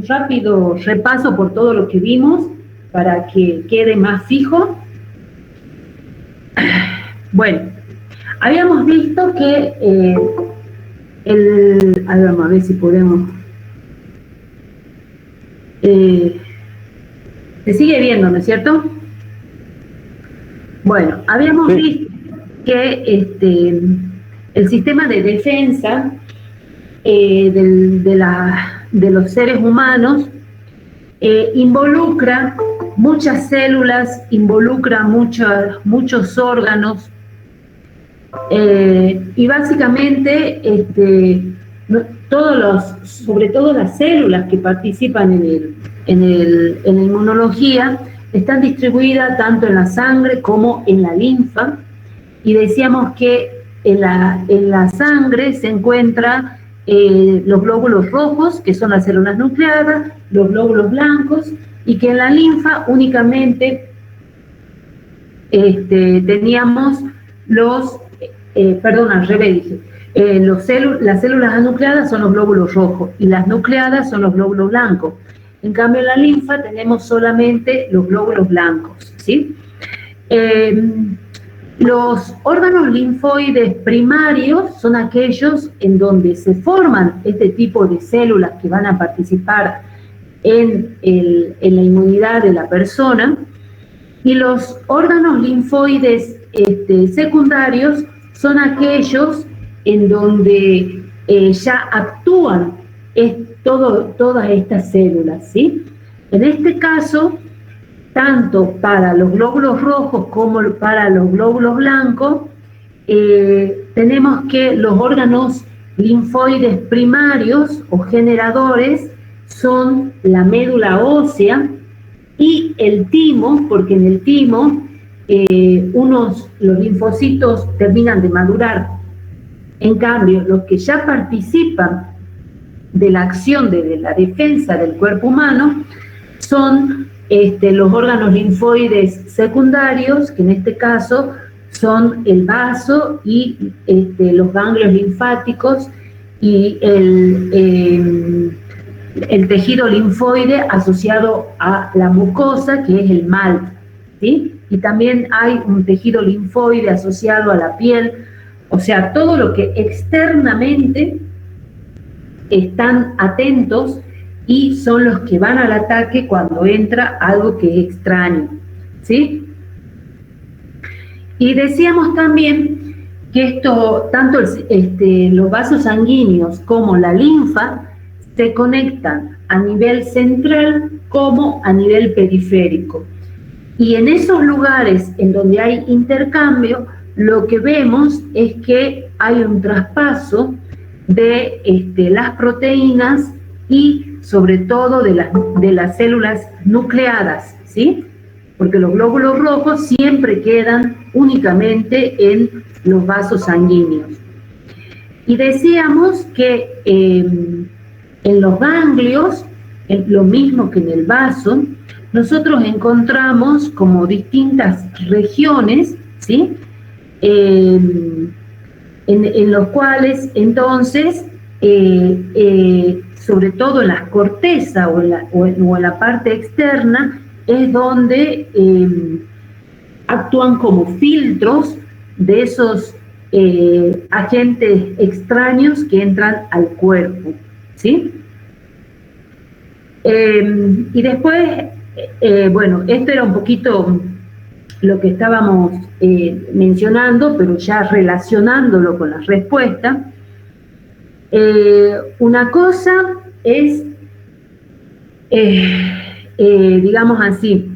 un rápido repaso por todo lo que vimos para que quede más fijo. Bueno, habíamos visto que vamos a ver si podemos... se sigue viendo, ¿no es cierto? Bueno, habíamos visto que el sistema de defensa de los seres humanos involucra muchas células, involucra muchos órganos, y básicamente sobre todo las células que participan en la inmunología están distribuidas tanto en la sangre como en la linfa, y decíamos que en la sangre se encuentran los glóbulos rojos, que son las células nucleadas, los glóbulos blancos, y que en la linfa únicamente teníamos al revés dije, las células anucleadas son los glóbulos rojos y las nucleadas son los glóbulos blancos. En cambio, en la linfa tenemos solamente los glóbulos blancos, ¿sí? Los órganos linfoides primarios son aquellos en donde se forman este tipo de células que van a participar en la inmunidad de la persona, y los órganos linfoides secundarios son aquellos en donde ya actúan todas estas células, ¿sí? En este caso, tanto para los glóbulos rojos como para los glóbulos blancos, tenemos que los órganos linfoides primarios o generadores son la médula ósea y el timo, porque en el timo los linfocitos terminan de madurar. En cambio, los que ya participan de la acción de la defensa del cuerpo humano son los órganos linfoides secundarios, que en este caso son el vaso y los ganglios linfáticos y el tejido linfoide asociado a la mucosa, que es el MALT, ¿sí? Y también hay un tejido linfoide asociado a la piel, o sea, todo lo que externamente están atentos y son los que van al ataque cuando entra algo que es extraño, ¿sí? Y decíamos también que tanto los vasos sanguíneos como la linfa se conectan a nivel central como a nivel periférico. Y en esos lugares en donde hay intercambio, lo que vemos es que hay un traspaso de las proteínas y sobre todo de las células nucleadas, ¿sí? Porque los glóbulos rojos siempre quedan únicamente en los vasos sanguíneos. Y decíamos que en los ganglios, lo mismo que en el vaso, nosotros encontramos como distintas regiones, ¿sí? En los cuales entonces, sobre todo en la corteza o en la parte externa, es donde actúan como filtros de esos agentes extraños que entran al cuerpo, ¿sí? Y después, bueno, esto era un poquito lo que estábamos mencionando, pero ya relacionándolo con la respuesta. Una cosa es, digamos así,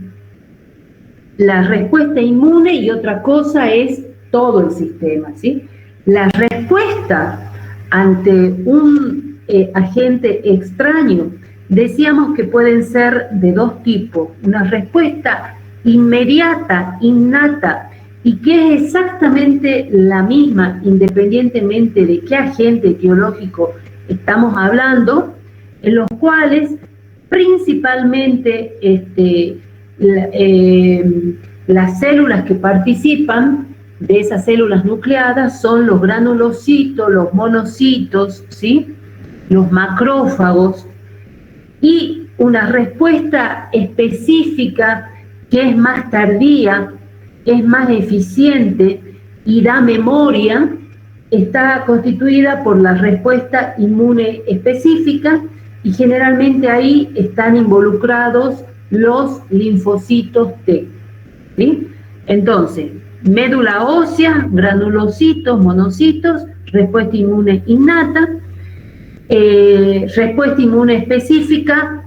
la respuesta inmune, y otra cosa es todo el sistema, ¿sí? La respuesta ante un agente extraño, decíamos que pueden ser de dos tipos: una respuesta inmediata, innata, y que es exactamente la misma independientemente de qué agente etiológico estamos hablando, en los cuales principalmente las células que participan de esas células nucleadas son los granulocitos, los monocitos, ¿sí? Los macrófagos. y una respuesta específica que es más tardía, es más eficiente y da memoria, está constituida por la respuesta inmune específica, y generalmente ahí están involucrados los linfocitos T, ¿sí? Entonces, médula ósea, granulocitos, monocitos, respuesta inmune innata, respuesta inmune específica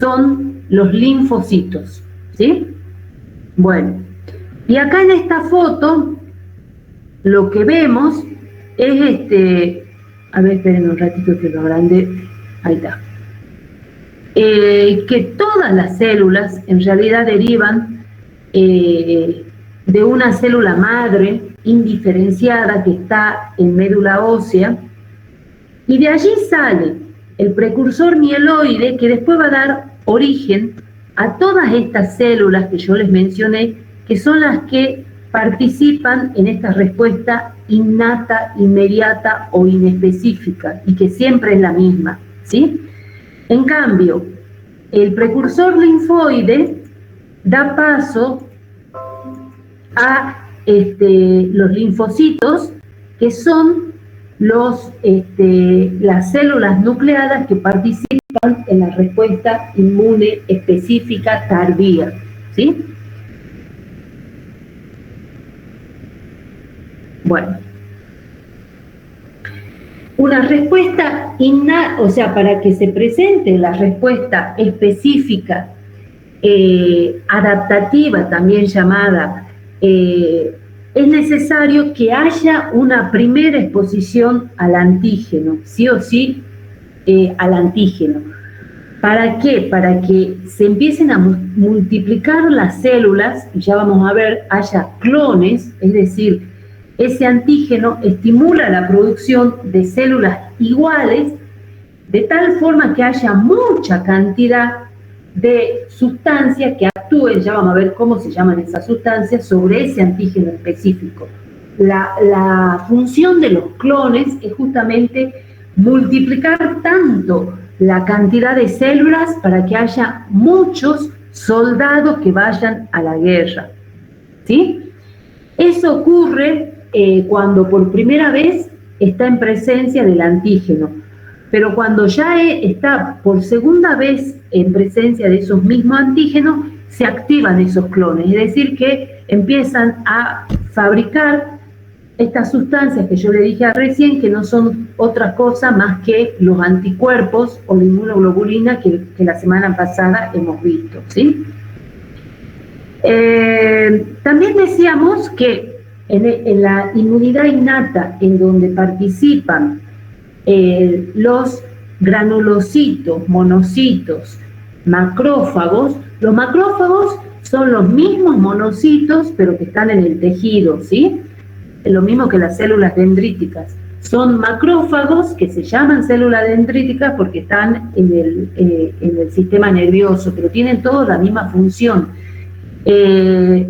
son los linfocitos, ¿sí? Bueno, y acá en esta foto lo que vemos es a ver, esperen un ratito que lo agrande, ahí está, que todas las células en realidad derivan de una célula madre indiferenciada que está en médula ósea, y de allí sale el precursor mieloide que después va a dar origen a todas estas células que yo les mencioné, que son las que participan en esta respuesta innata, inmediata o inespecífica, y que siempre es la misma, ¿sí? En cambio, el precursor linfoide da paso a los linfocitos, que son las células nucleadas que participan en la respuesta inmune específica tardía, ¿sí? Bueno, una respuesta innata, o sea, para que se presente la respuesta específica, adaptativa también llamada, es necesario que haya una primera exposición al antígeno, sí o sí, al antígeno. ¿Para qué? Para que se empiecen a multiplicar las células, y ya vamos a ver, haya clones, es decir, ese antígeno estimula la producción de células iguales, de tal forma que haya mucha cantidad de sustancias que actúen, ya vamos a ver cómo se llaman esas sustancias, sobre ese antígeno específico. La función de los clones es justamente multiplicar tanto la cantidad de células para que haya muchos soldados que vayan a la guerra, ¿sí? Eso ocurre cuando por primera vez está en presencia del antígeno, pero cuando ya está por segunda vez en presencia de esos mismos antígenos, se activan esos clones, es decir, que empiezan a fabricar estas sustancias que yo le dije recién, que no son otra cosa más que los anticuerpos o la inmunoglobulina que la semana pasada hemos visto, ¿sí? También decíamos que en la inmunidad innata, en donde participan los granulocitos, monocitos, macrófagos, los macrófagos son los mismos monocitos, pero que están en el tejido, ¿sí? Lo mismo que las células dendríticas. Son macrófagos que se llaman células dendríticas porque están en el sistema nervioso, pero tienen todos la misma función.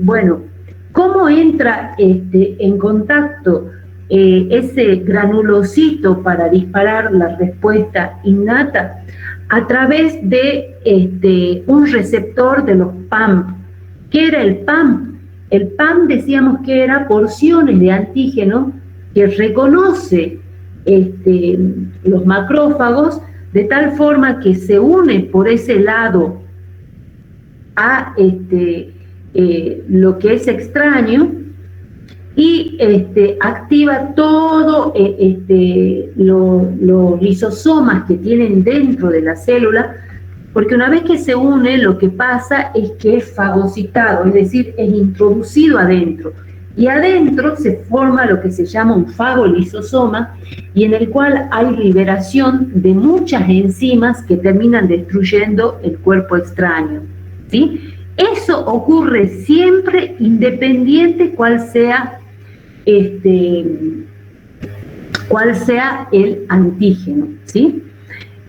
Bueno, ¿cómo entra en contacto ese granulocito para disparar la respuesta innata? A través de un receptor de los PAMP. ¿Qué era el PAMP? El PAMP decíamos que era porciones de antígeno que reconoce los macrófagos, de tal forma que se une por ese lado a lo que es extraño, y activa todo los lisosomas que tienen dentro de la célula, porque una vez que se une, lo que pasa es que es fagocitado, es decir, es introducido adentro, y adentro se forma lo que se llama un fagolisosoma, y en el cual hay liberación de muchas enzimas que terminan destruyendo el cuerpo extraño, ¿sí? Eso ocurre siempre, independiente cuál sea el antígeno, ¿sí?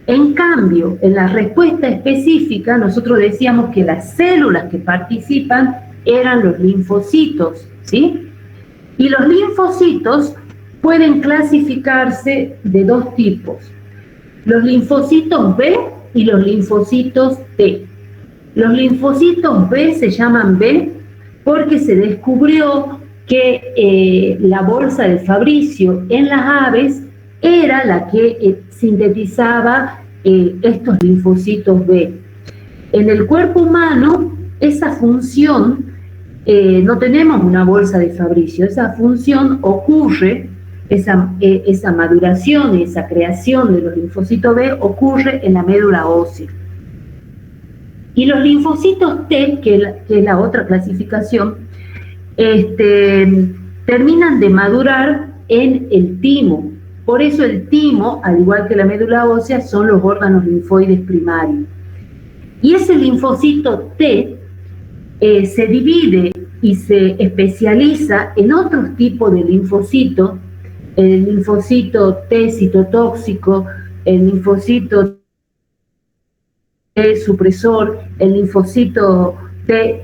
En cambio, en la respuesta específica, nosotros decíamos que las células que participan eran los linfocitos, ¿sí? Y los linfocitos pueden clasificarse de dos tipos: los linfocitos B y los linfocitos T. Los linfocitos B se llaman B porque se descubrió que la bolsa de Fabricio en las aves era la que sintetizaba estos linfocitos B. En el cuerpo humano, esa función, no tenemos una bolsa de Fabricio, esa función ocurre, esa maduración, esa creación de los linfocitos B ocurre en la médula ósea. Y los linfocitos T, que es la otra clasificación, terminan de madurar en el timo. Por eso el timo, al igual que la médula ósea, son los órganos linfoides primarios. Y ese linfocito T se divide y se especializa en otros tipos de linfocitos, el linfocito T citotóxico, el linfocito T supresor, el linfocito T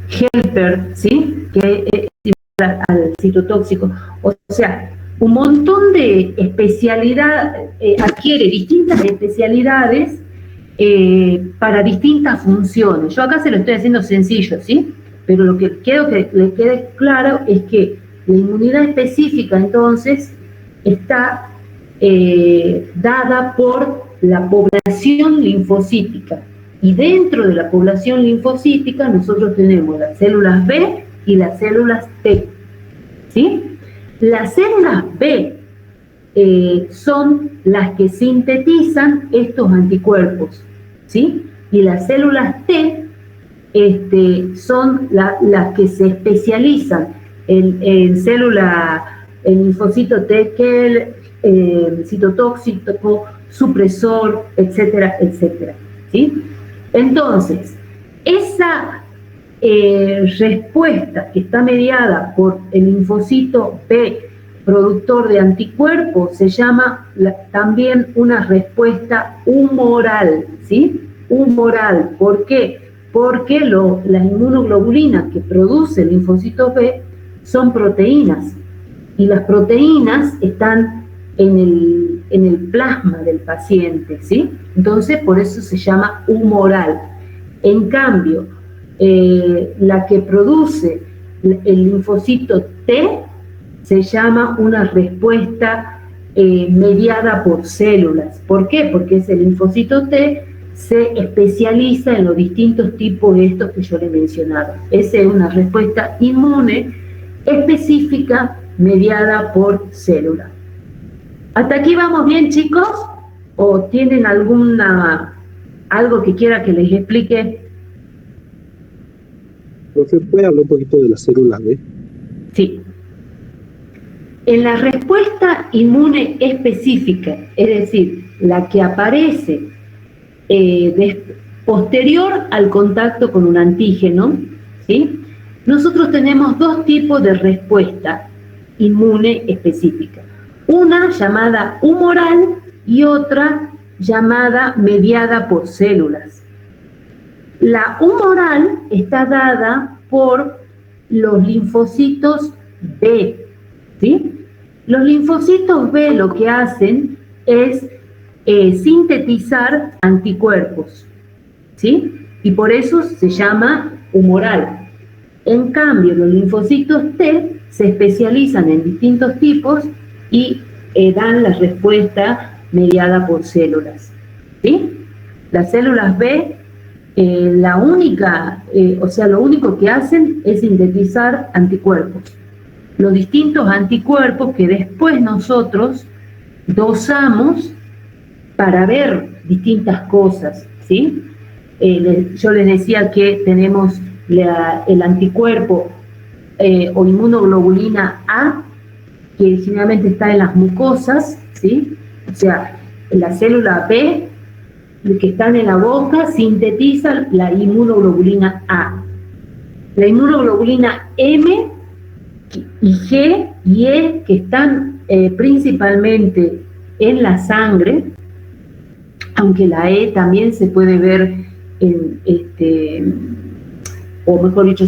helper, ¿sí? Que es similar al citotóxico. O sea, un montón de especialidades, adquiere distintas especialidades para distintas funciones. Yo acá se lo estoy haciendo sencillo, ¿sí? Pero lo que quiero que le quede claro es que la inmunidad específica, entonces, está dada por la población linfocítica. Y dentro de la población linfocítica nosotros tenemos las células B y las células T, ¿sí? Las células B son las que sintetizan estos anticuerpos, ¿sí? Y las células T son las que se especializan en célula, en linfocito T, citotóxico, supresor, etcétera, etcétera, ¿sí? Entonces, esa respuesta que está mediada por el linfocito B, productor de anticuerpos, se llama también una respuesta humoral, ¿sí? Humoral. ¿Por qué? Porque las inmunoglobulinas que produce el linfocito B son proteínas, y las proteínas están en el plasma del paciente, ¿sí? Entonces, por eso se llama humoral. En cambio, la que produce el linfocito T se llama una respuesta mediada por células. ¿Por qué? Porque ese linfocito T se especializa en los distintos tipos de estos que yo le he mencionado. Esa es una respuesta inmune específica mediada por células. ¿Hasta aquí vamos bien, chicos? ¿O tienen algo que quiera que les explique? Profe, ¿puede hablar un poquito de la célula B? Sí. En la respuesta inmune específica, es decir, la que aparece posterior al contacto con un antígeno, ¿sí? Nosotros tenemos dos tipos de respuesta inmune específica. Una llamada humoral y otra llamada mediada por células. La humoral está dada por los linfocitos B, ¿sí? Los linfocitos B lo que hacen es sintetizar anticuerpos, ¿sí? Y por eso se llama humoral. En cambio, los linfocitos T se especializan en distintos tipos y dan la respuesta mediada por células, ¿sí? Las células B, lo único que hacen es sintetizar anticuerpos. Los distintos anticuerpos que después nosotros dosamos para ver distintas cosas, ¿sí? Yo les decía que tenemos el anticuerpo o inmunoglobulina A, que generalmente está en las mucosas, ¿sí? O sea, la célula B, que están en la boca, sintetizan la inmunoglobulina A. La inmunoglobulina M y G y E, que están principalmente en la sangre, aunque la E también se puede ver o mejor dicho,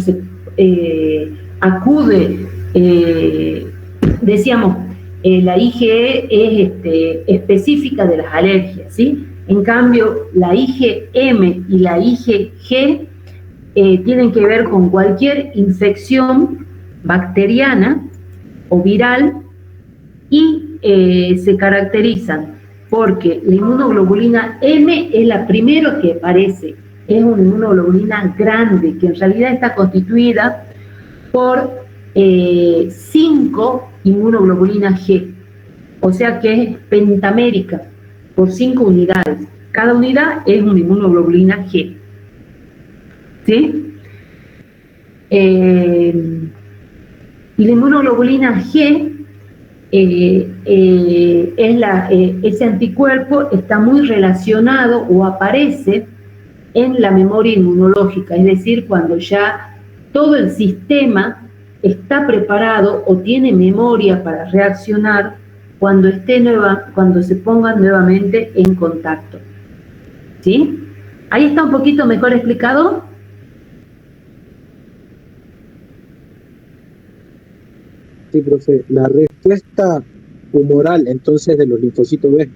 acude, decíamos, la IgE es específica de las alergias, ¿sí? En cambio, la IgM y la IgG tienen que ver con cualquier infección bacteriana o viral y se caracterizan porque la inmunoglobulina M es la primera que aparece, es una inmunoglobulina grande que en realidad está constituida por 5 inmunoglobulinas G, o sea que es pentamérica, por 5 unidades. Cada unidad es una inmunoglobulina G. ¿Sí? Y la inmunoglobulina G, ese anticuerpo está muy relacionado o aparece en la memoria inmunológica, es decir, cuando ya todo el sistema está preparado o tiene memoria para reaccionar cuando se pongan nuevamente en contacto. ¿Sí? ¿Ahí está un poquito mejor explicado? Sí, profe. La respuesta humoral, entonces, de los linfocitos B.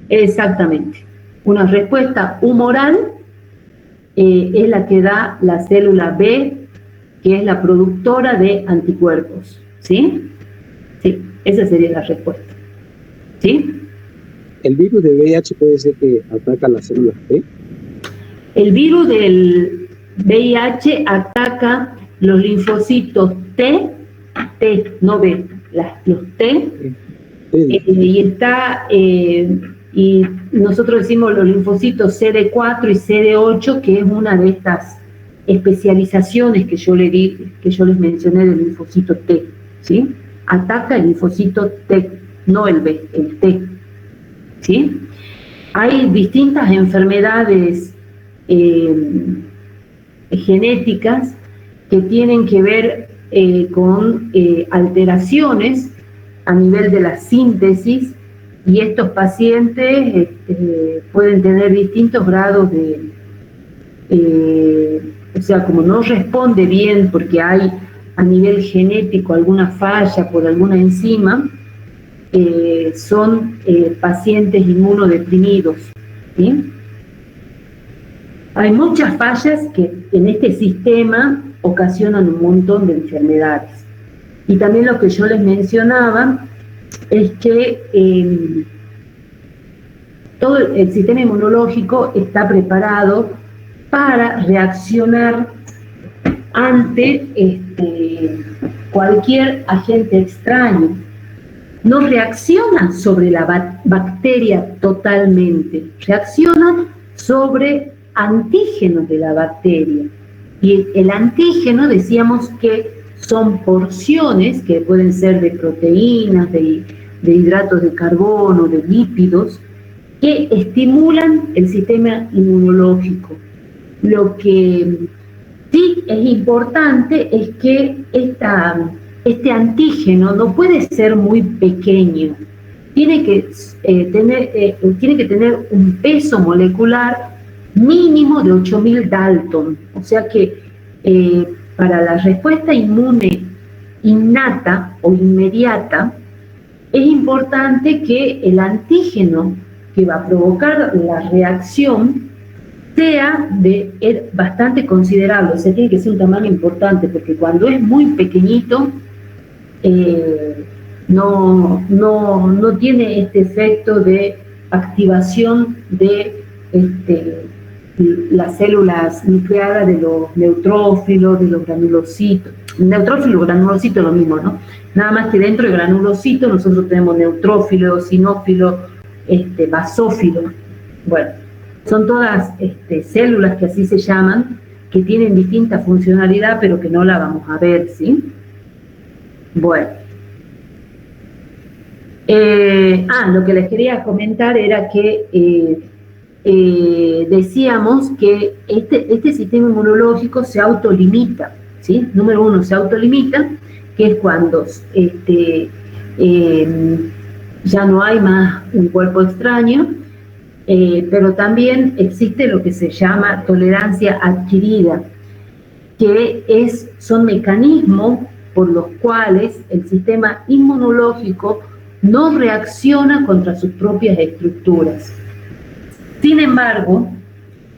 Exactamente. Una respuesta humoral es la que da la célula B, que es la productora de anticuerpos. ¿Sí? Sí, esa sería la respuesta. ¿Sí? ¿El virus de VIH puede ser que ataca las células B? El virus del VIH ataca los linfocitos T, no B, los T, y nosotros decimos los linfocitos CD4 y CD8, que es una de estas especializaciones que yo les mencioné del linfocito T, ¿sí? Ataca el linfocito T, no el B, el T, ¿sí? Hay distintas enfermedades genéticas que tienen que ver con alteraciones a nivel de la síntesis, y estos pacientes pueden tener distintos grados o sea, como no responde bien porque hay a nivel genético alguna falla por alguna enzima, son pacientes inmunodeprimidos, ¿sí? Hay muchas fallas que en este sistema ocasionan un montón de enfermedades. Y también lo que yo les mencionaba es que todo el sistema inmunológico está preparado para reaccionar ante cualquier agente extraño. No reacciona sobre la bacteria totalmente, reacciona sobre antígenos de la bacteria. Y el antígeno, decíamos que son porciones que pueden ser de proteínas, de hidratos de carbono, de lípidos, que estimulan el sistema inmunológico. Lo que sí es importante es que este antígeno no puede ser muy pequeño, tiene que tener un peso molecular mínimo de 8000 Dalton, o sea que para la respuesta inmune innata o inmediata es importante que el antígeno que va a provocar la reacción sea bastante considerable, o sea, tiene que ser un tamaño importante, porque cuando es muy pequeñito no tiene este efecto de activación de las células nucleadas de los neutrófilos, de los granulocitos. Neutrófilo y granulocito es lo mismo, ¿no? Nada más que dentro del granulocito nosotros tenemos neutrófilo, sinófilo, basófilo. Bueno, son todas células que así se llaman, que tienen distinta funcionalidad, pero que no la vamos a ver, ¿sí? Bueno. Lo que les quería comentar era que decíamos que este sistema inmunológico se autolimita, ¿sí? Número uno, se autolimita, que es cuando ya no hay más un cuerpo extraño, pero también existe lo que se llama tolerancia adquirida, que son mecanismos por los cuales el sistema inmunológico no reacciona contra sus propias estructuras. Sin embargo,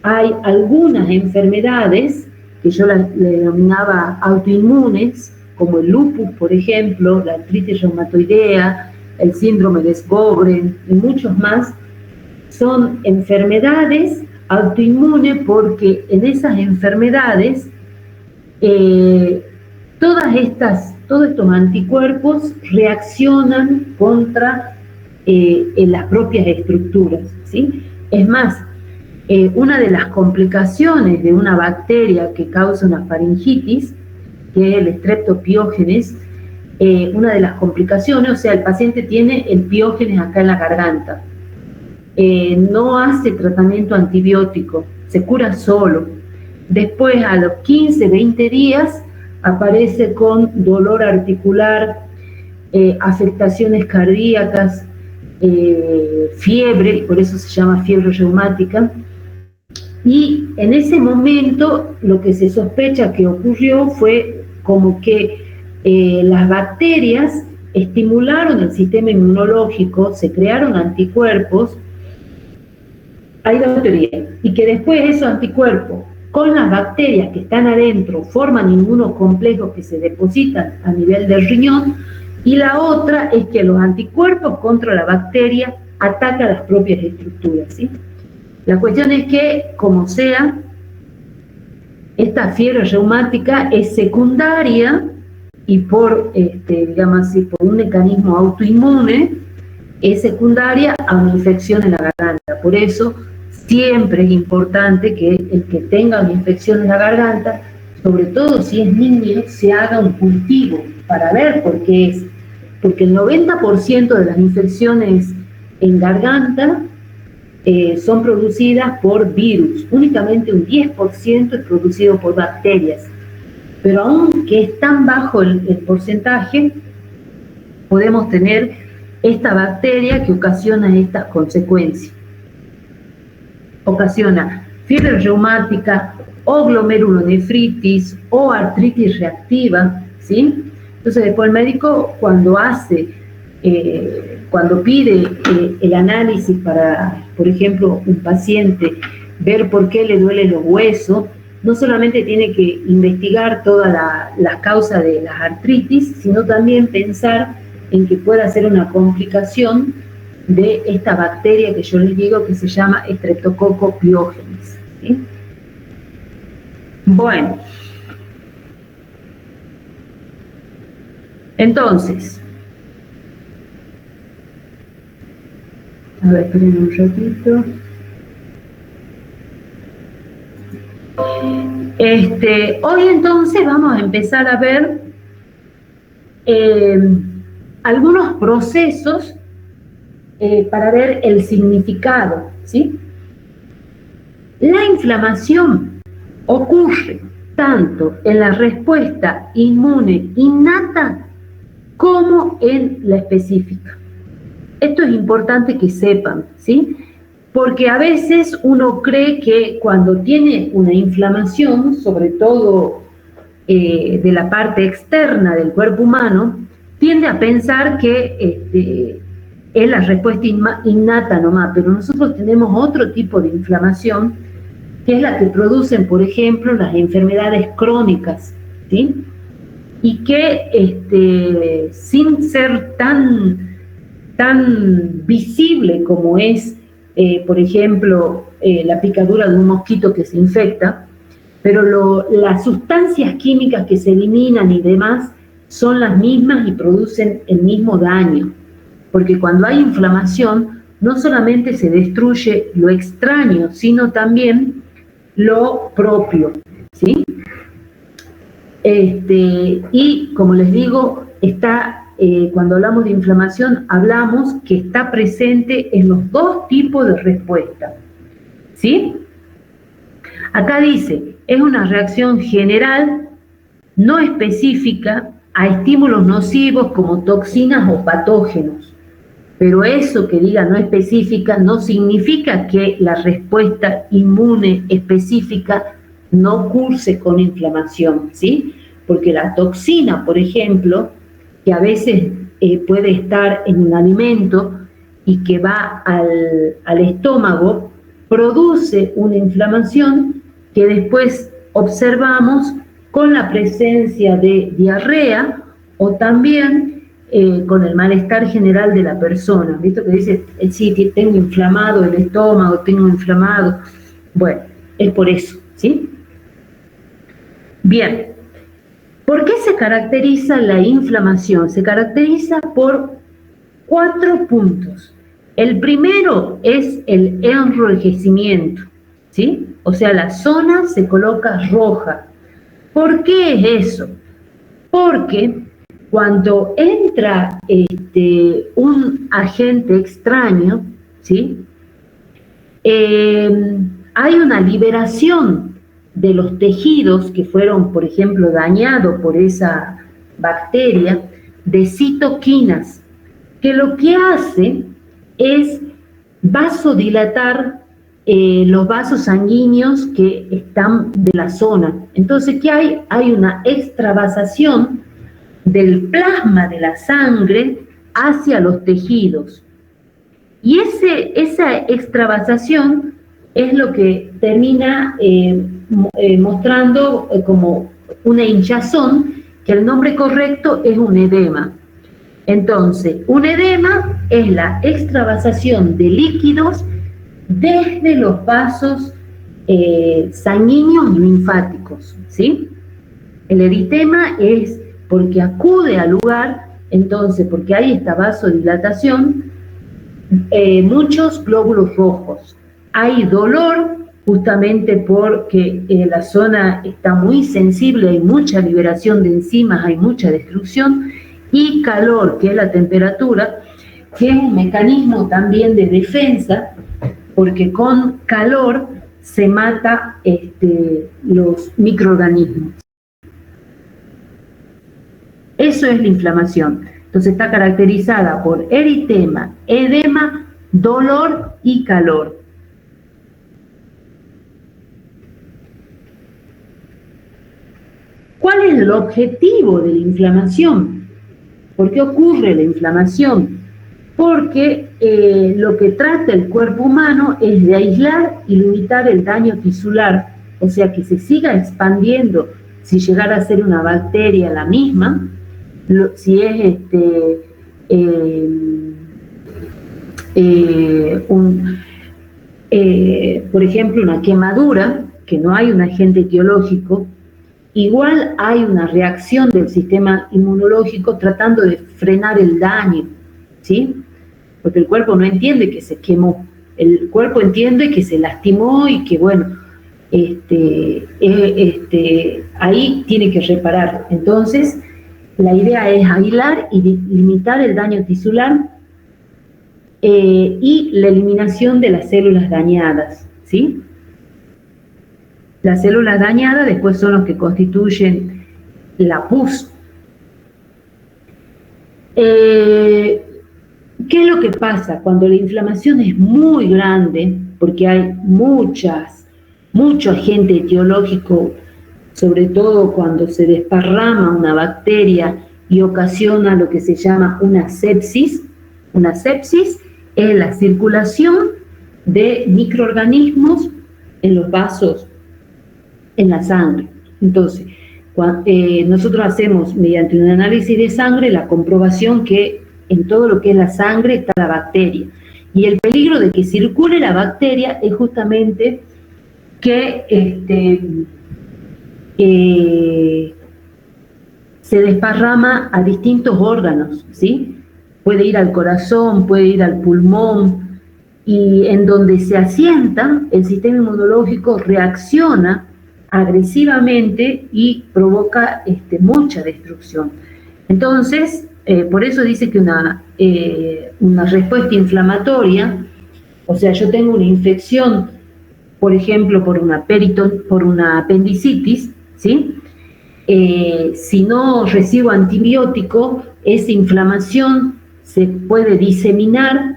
hay algunas enfermedades que yo le denominaba autoinmunes, como el lupus, por ejemplo, la artritis reumatoidea, el síndrome de Sjögren y muchos más. Son enfermedades autoinmunes porque en esas enfermedades todos estos anticuerpos reaccionan contra las propias estructuras, ¿sí? Es más, una de las complicaciones de una bacteria que causa una faringitis, que es el Streptopiógenes, una de las complicaciones, o sea, el paciente tiene el piógenes acá en la garganta, no hace tratamiento antibiótico, se cura solo. Después, a los 15, 20 días, aparece con dolor articular, afectaciones cardíacas, fiebre, por eso se llama fiebre reumática. Y en ese momento lo que se sospecha que ocurrió fue como que las bacterias estimularon el sistema inmunológico, se crearon anticuerpos, hay dos teorías, y que después esos anticuerpos con las bacterias que están adentro forman inmunocomplejos que se depositan a nivel del riñón, y la otra es que los anticuerpos contra la bacteria atacan las propias estructuras, ¿sí? La cuestión es que, como sea, esta fiebre reumática es secundaria y por, digamos así, por un mecanismo autoinmune, es secundaria a una infección en la garganta. Por eso, siempre es importante que el que tenga una infección en la garganta, sobre todo si es niño, se haga un cultivo para ver por qué es. Porque el 90% de las infecciones en garganta son producidas por virus, únicamente un 10% es producido por bacterias. Pero aunque es tan bajo el porcentaje, podemos tener esta bacteria que ocasiona estas consecuencias. Ocasiona fiebre reumática o glomerulonefritis o artritis reactiva, ¿sí? Entonces después el médico cuando pide el análisis para, por ejemplo, un paciente, ver por qué le duelen los huesos, no solamente tiene que investigar todas las causas de las artritis, sino también pensar en que pueda ser una complicación de esta bacteria que yo les digo que se llama Streptococcus pyogenes, ¿sí? Bueno, entonces, a ver, esperen un ratito. Hoy entonces vamos a empezar a ver algunos procesos para ver el significado, ¿sí? La inflamación ocurre tanto en la respuesta inmune innata como en la específica. Esto es importante que sepan, ¿sí? Porque a veces uno cree que cuando tiene una inflamación, sobre todo de la parte externa del cuerpo humano, tiende a pensar que es la respuesta innata nomás, pero nosotros tenemos otro tipo de inflamación, que es la que producen, por ejemplo, las enfermedades crónicas, ¿sí? Y que sin ser tan visible como es, por ejemplo, la picadura de un mosquito que se infecta, pero las sustancias químicas que se eliminan y demás son las mismas y producen el mismo daño. Porque cuando hay inflamación, no solamente se destruye lo extraño, sino también lo propio, ¿sí? Y como les digo, cuando hablamos de inflamación, hablamos que está presente en los dos tipos de respuesta, ¿sí? Acá dice, es una reacción general, no específica, a estímulos nocivos como toxinas o patógenos. Pero eso que diga no específica no significa que la respuesta inmune específica no curse con inflamación, ¿sí? Porque la toxina, por ejemplo, que a veces puede estar en un alimento y que va al estómago, produce una inflamación que después observamos con la presencia de diarrea o también con el malestar general de la persona. ¿Visto que dice, sí, tengo inflamado el estómago, tengo inflamado? Bueno, es por eso, ¿sí? Bien, ¿por qué se caracteriza la inflamación? Se caracteriza por 4 puntos. El primero es el enrojecimiento, ¿sí? O sea, la zona se coloca roja. ¿Por qué es eso? Porque cuando entra un agente extraño, ¿sí? Hay una liberación de los tejidos que fueron, por ejemplo, dañados por esa bacteria, de citoquinas, que lo que hace es vasodilatar los vasos sanguíneos que están de la zona. Entonces, ¿qué hay? Hay una extravasación del plasma de la sangre hacia los tejidos. Y esa extravasación es lo que termina mostrando como una hinchazón, que el nombre correcto es un edema. Entonces, un edema es la extravasación de líquidos desde los vasos sanguíneos y linfáticos, ¿sí? El eritema es porque acude al lugar, entonces, porque hay esta vasodilatación, muchos glóbulos rojos. Hay dolor justamente porque la zona está muy sensible, hay mucha liberación de enzimas, hay mucha destrucción, y calor, que es la temperatura, que es un mecanismo también de defensa, porque con calor se mata los microorganismos. Eso es la inflamación. Entonces está caracterizada por eritema, edema, dolor y calor. ¿Cuál es el objetivo de la inflamación? ¿Por qué ocurre la inflamación? Porque lo que trata el cuerpo humano es de aislar y limitar el daño tisular, o sea, que se siga expandiendo si llegara a ser una bacteria la misma, si es por ejemplo, una quemadura, que no hay un agente etiológico, igual hay una reacción del sistema inmunológico tratando de frenar el daño, ¿sí? Porque el cuerpo no entiende que se quemó, el cuerpo entiende que se lastimó y que, bueno, ahí tiene que reparar. Entonces, la idea es aislar y limitar el daño tisular y la eliminación de las células dañadas, ¿sí? Las células dañadas después son los que constituyen la pus. ¿Qué es lo que pasa cuando la inflamación es muy grande? Porque hay mucho agente etiológico, sobre todo cuando se desparrama una bacteria y ocasiona lo que se llama una sepsis. Una sepsis es la circulación de microorganismos en los vasos, en la sangre. Entonces, nosotros hacemos mediante un análisis de sangre la comprobación que en todo lo que es la sangre está la bacteria. Y el peligro de que circule la bacteria es justamente que se desparrama a distintos órganos, ¿sí? Puede ir al corazón, puede ir al pulmón, y en donde se asienta, el sistema inmunológico reacciona agresivamente y provoca mucha destrucción. Entonces, por eso dice que una respuesta inflamatoria, o sea, yo tengo una infección, por ejemplo, por una apendicitis, ¿sí? Si no recibo antibiótico, esa inflamación se puede diseminar,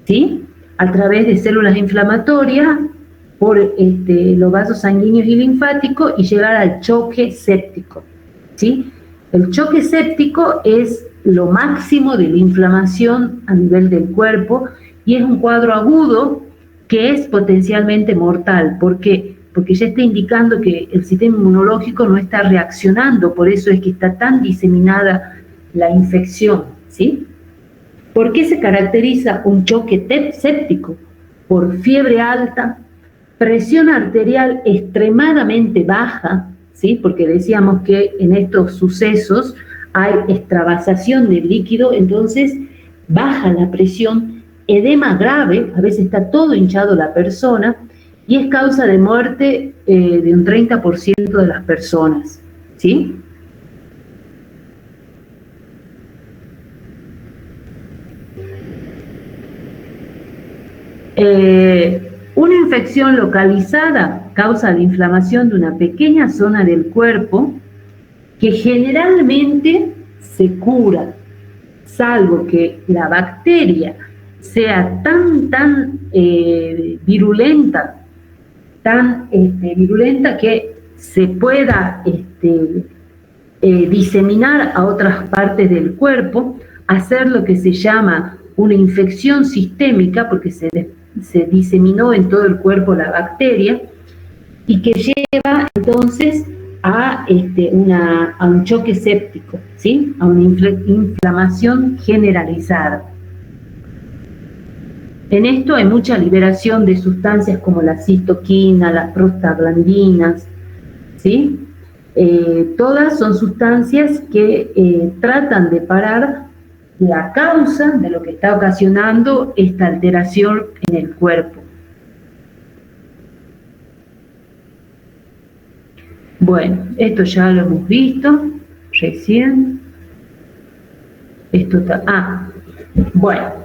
¿sí? A través de células inflamatorias por los vasos sanguíneos y linfáticos y llegar al choque séptico, ¿sí? El choque séptico es lo máximo de la inflamación a nivel del cuerpo y es un cuadro agudo que es potencialmente mortal. ¿Por qué? Porque ya está indicando que el sistema inmunológico no está reaccionando, por eso es que está tan diseminada la infección, ¿sí? ¿Por qué se caracteriza un choque séptico? Por fiebre alta, presión arterial extremadamente baja, ¿sí? Porque decíamos que en estos sucesos hay extravasación del líquido, entonces baja la presión, edema grave, a veces está todo hinchado la persona, y es causa de muerte de un 30% de las personas, ¿sí? Una infección localizada causa la inflamación de una pequeña zona del cuerpo que generalmente se cura, salvo que la bacteria sea tan virulenta, virulenta que se pueda diseminar a otras partes del cuerpo, hacer lo que se llama una infección sistémica, porque se diseminó en todo el cuerpo la bacteria, y que lleva entonces a un choque séptico, ¿sí? A una inflamación generalizada. En esto hay mucha liberación de sustancias como la citoquina, las prostaglandinas, ¿sí? Todas son sustancias que tratan de parar la causa de lo que está ocasionando esta alteración en el cuerpo. Bueno, esto ya lo hemos visto recién. Esto está... bueno.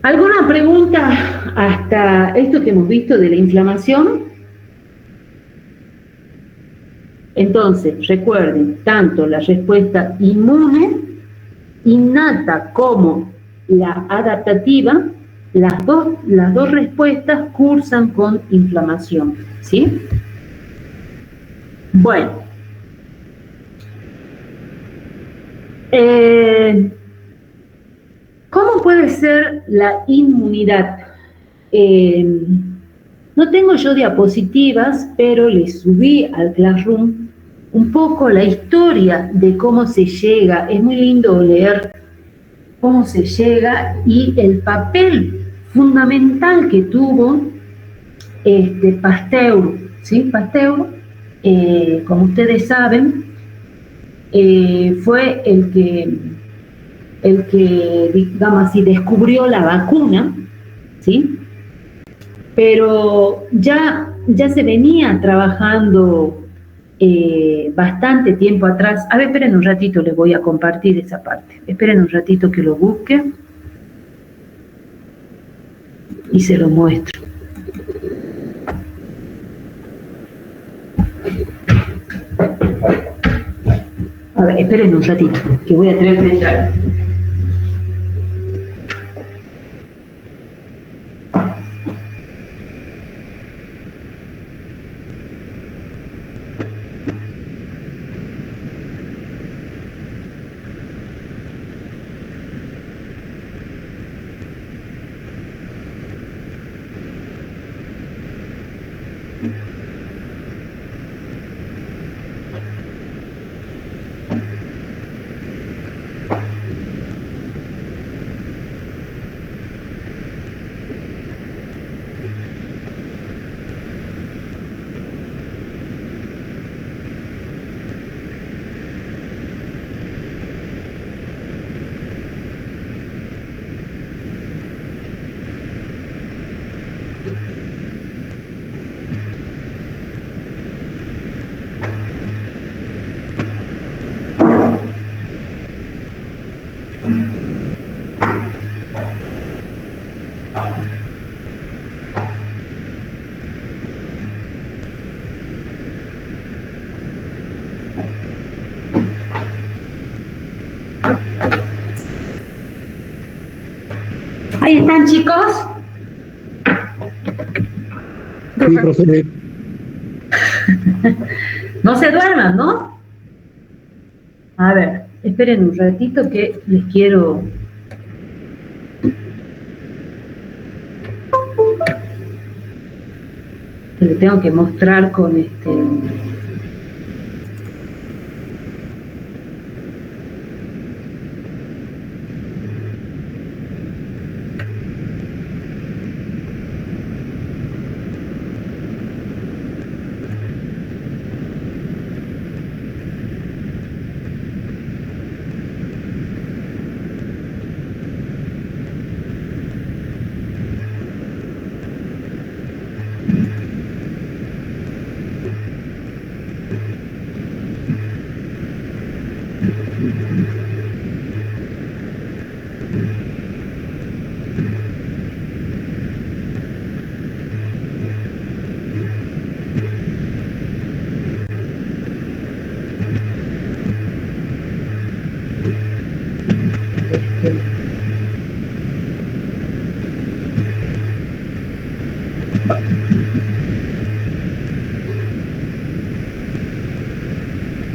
¿Alguna pregunta hasta esto que hemos visto de la inflamación? Entonces, recuerden, tanto la respuesta inmune, innata, como la adaptativa, las dos respuestas cursan con inflamación, ¿sí? Bueno. ¿Cómo puede ser la inmunidad? No tengo yo diapositivas, pero les subí al Classroom un poco la historia de cómo se llega. Es muy lindo leer cómo se llega y el papel fundamental que tuvo Pasteur, ¿sí? Pasteur, como ustedes saben, fue el que, digamos así, descubrió la vacuna, ¿sí? Pero ya se venía trabajando bastante tiempo atrás. A ver, esperen un ratito, les voy a compartir esa parte. Esperen un ratito que lo busque y se lo muestro. A ver, esperen un ratito, que voy a tener que entrar. Ahí están, chicos. Sí, profe. No se duerman, ¿no? A ver, esperen un ratito que les quiero... que le tengo que mostrar con este...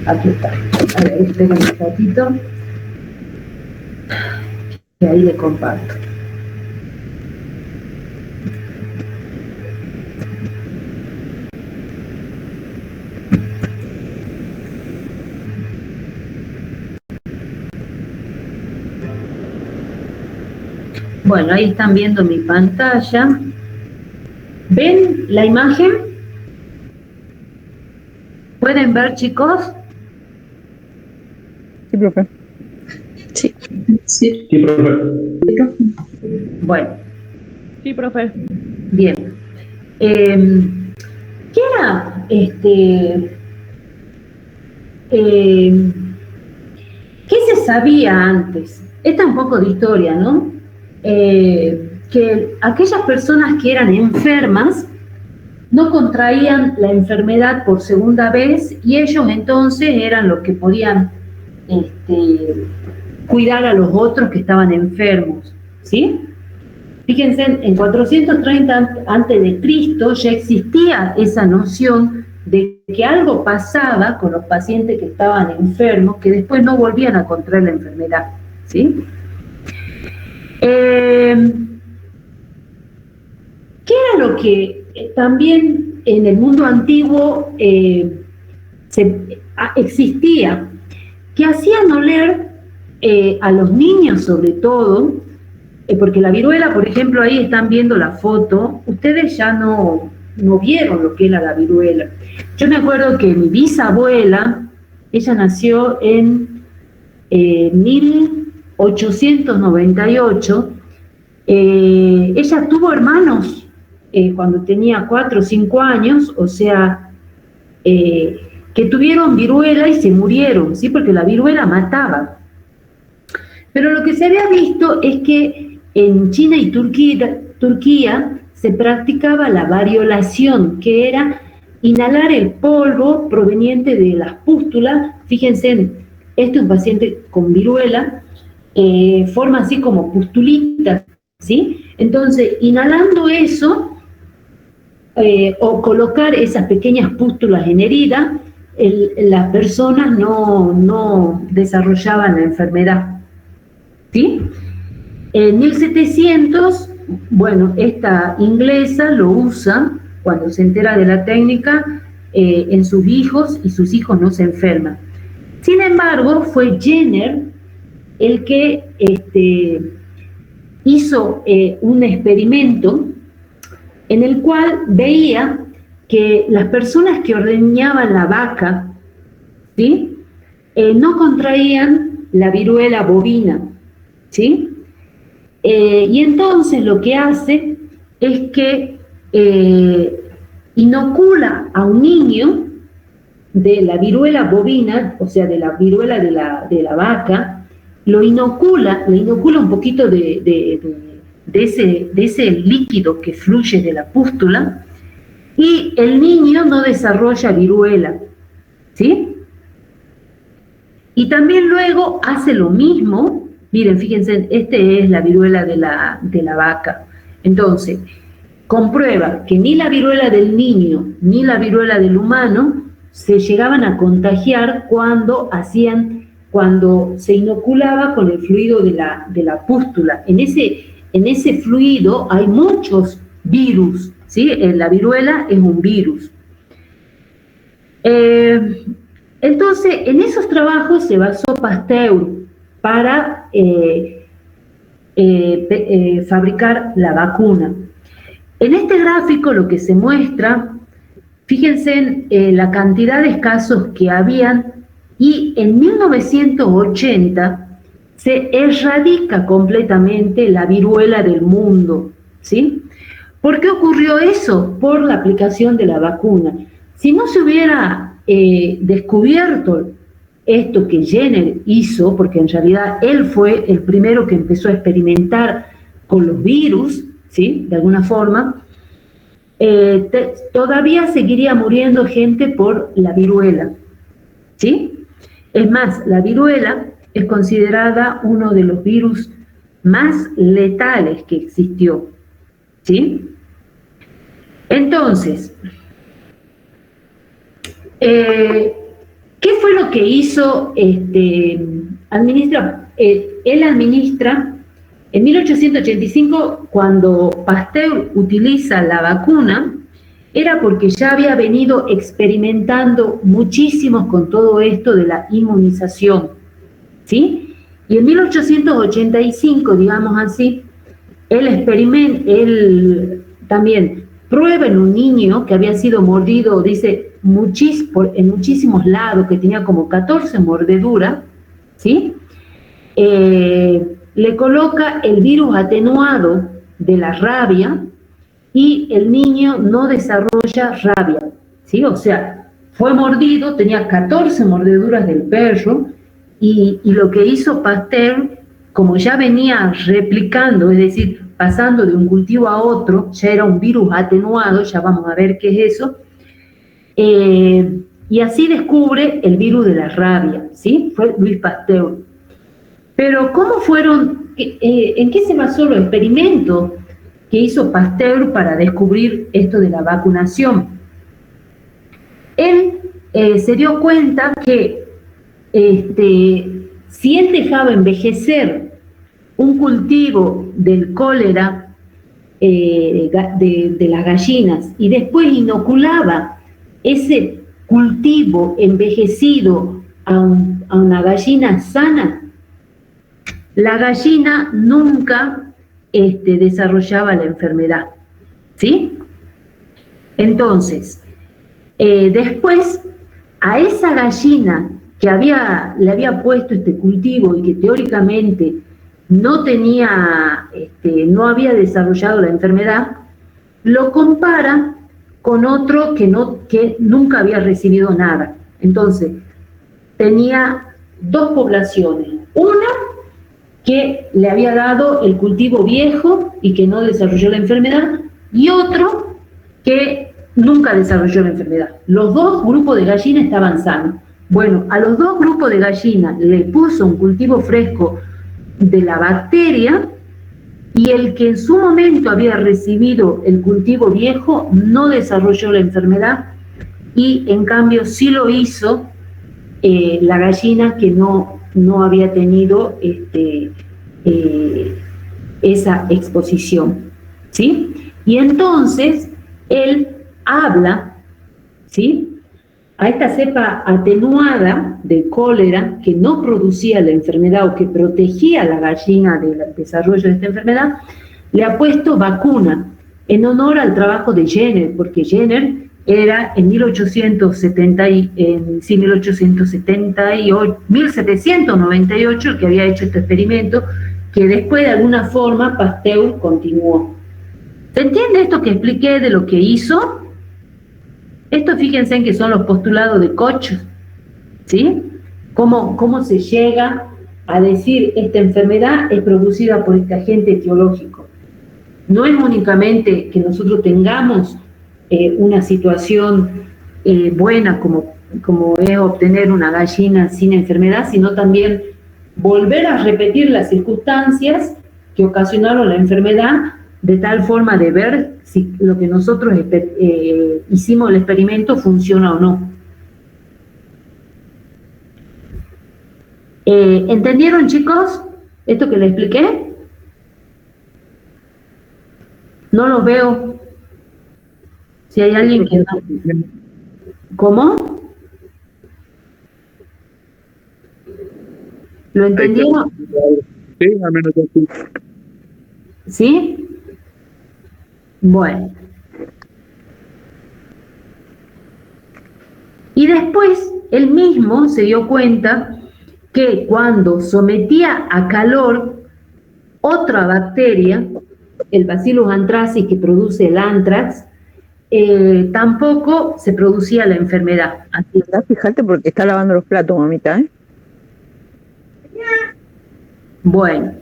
Aquí está. A ver, esperen un ratito. Y ahí le comparto. Bueno, ahí están viendo mi pantalla. ¿Ven la imagen? ¿Pueden ver, chicos? Sí, profe. Sí. Sí, profe. Bueno. Sí, profe. Bien. ¿Qué era qué se sabía antes? Esta es un poco de historia, ¿no? Que aquellas personas que eran enfermas no contraían la enfermedad por segunda vez y ellos entonces eran los que podían cuidar a los otros que estaban enfermos, ¿sí? Fíjense, en 430 a.C. ya existía esa noción de que algo pasaba con los pacientes que estaban enfermos, que después no volvían a contraer la enfermedad, ¿sí? ¿Qué era lo que también en el mundo antiguo existía? Que hacían oler a los niños sobre todo, porque la viruela, por ejemplo, ahí están viendo la foto, ustedes ya no vieron lo que era la viruela. Yo me acuerdo que mi bisabuela, ella nació en 1898, ella tuvo hermanos cuando tenía 4 o 5 años, o sea, que tuvieron viruela y se murieron, ¿sí? Porque la viruela mataba. Pero lo que se había visto es que en China y Turquía se practicaba la variolación, que era inhalar el polvo proveniente de las pústulas. Fíjense, este es un paciente con viruela, forma así como pustulitas, ¿sí? Entonces, inhalando eso, o colocar esas pequeñas pústulas en herida, las personas no desarrollaban la enfermedad, ¿sí? En 1700, bueno, esta inglesa lo usa cuando se entera de la técnica en sus hijos y sus hijos no se enferman. Sin embargo, fue Jenner el que hizo un experimento en el cual veía que las personas que ordeñaban la vaca, ¿sí? No contraían la viruela bovina, ¿sí? Y entonces lo que hace es que inocula a un niño de la viruela bovina, o sea, de la viruela de la vaca, le inocula un poquito de ese líquido que fluye de la pústula, y el niño no desarrolla viruela, ¿sí? Y también luego hace lo mismo. Miren, fíjense, es la viruela de la vaca. Entonces, comprueba que ni la viruela del niño ni la viruela del humano se llegaban a contagiar cuando hacían cuando se inoculaba con el fluido de la pústula. En ese fluido hay muchos virus, ¿sí? La viruela es un virus. Entonces, en esos trabajos se basó Pasteur para fabricar la vacuna. En este gráfico lo que se muestra, fíjense en la cantidad de casos que habían, y en 1980 se erradica completamente la viruela del mundo, ¿sí? ¿Por qué ocurrió eso? Por la aplicación de la vacuna. Si no se hubiera descubierto esto que Jenner hizo, porque en realidad él fue el primero que empezó a experimentar con los virus, ¿sí? De alguna forma, todavía seguiría muriendo gente por la viruela, ¿sí? Es más, la viruela es considerada uno de los virus más letales que existió, ¿sí? Entonces, ¿qué fue lo que hizo? Él administra en 1885, cuando Pasteur utiliza la vacuna, era porque ya había venido experimentando muchísimo con todo esto de la inmunización, ¿sí? Y en 1885, digamos así, él también prueba en un niño que había sido mordido, dice, en muchísimos lados, que tenía como 14 mordeduras, ¿sí? Le coloca el virus atenuado de la rabia y el niño no desarrolla rabia, ¿sí? O sea, fue mordido, tenía 14 mordeduras del perro, y lo que hizo Pasteur, como ya venía replicando, es decir, pasando de un cultivo a otro, ya era un virus atenuado, ya vamos a ver qué es eso, y así descubre el virus de la rabia, ¿sí? Fue Louis Pasteur. Pero ¿cómo fueron, en qué se basó los experimentos que hizo Pasteur para descubrir esto de la vacunación? Él se dio cuenta que si él dejaba envejecer un cultivo del cólera de las gallinas y después inoculaba ese cultivo envejecido a una gallina sana, la gallina nunca desarrollaba la enfermedad, ¿sí? Entonces, después, a esa gallina que le había puesto este cultivo y que teóricamente no había desarrollado la enfermedad, lo compara con otro que nunca había recibido nada. Entonces, tenía dos poblaciones. Una que le había dado el cultivo viejo y que no desarrolló la enfermedad, y otro que nunca desarrolló la enfermedad. Los dos grupos de gallinas estaban sanos. Bueno, a los dos grupos de gallinas le puso un cultivo fresco de la bacteria, y el que en su momento había recibido el cultivo viejo no desarrolló la enfermedad, y en cambio sí lo hizo la gallina que no había tenido esa exposición, ¿sí? Y entonces él habla, ¿sí?, a esta cepa atenuada de cólera que no producía la enfermedad o que protegía a la gallina del desarrollo de esta enfermedad, le ha puesto vacuna en honor al trabajo de Jenner, porque Jenner era en 1798 el que había hecho este experimento, que después de alguna forma Pasteur continuó. ¿Se entiende esto que expliqué de lo que hizo? Esto, fíjense en que son los postulados de Koch, ¿sí? ¿Cómo se llega a decir esta enfermedad es producida por este agente etiológico? No es únicamente que nosotros tengamos una situación buena como es obtener una gallina sin enfermedad, sino también volver a repetir las circunstancias que ocasionaron la enfermedad, de tal forma de ver si lo que nosotros hicimos el experimento funciona o no. ¿Entendieron, chicos, esto que les expliqué? No los veo. Si hay alguien que no. ¿Cómo? ¿Lo entendieron? Sí, al menos yo sí. ¿Sí? Bueno. Y después él mismo se dio cuenta que cuando sometía a calor otra bacteria, el Bacillus anthracis que produce el anthrax, tampoco se producía la enfermedad. Así. Fíjate porque está lavando los platos, mamita, ¿eh? Bueno,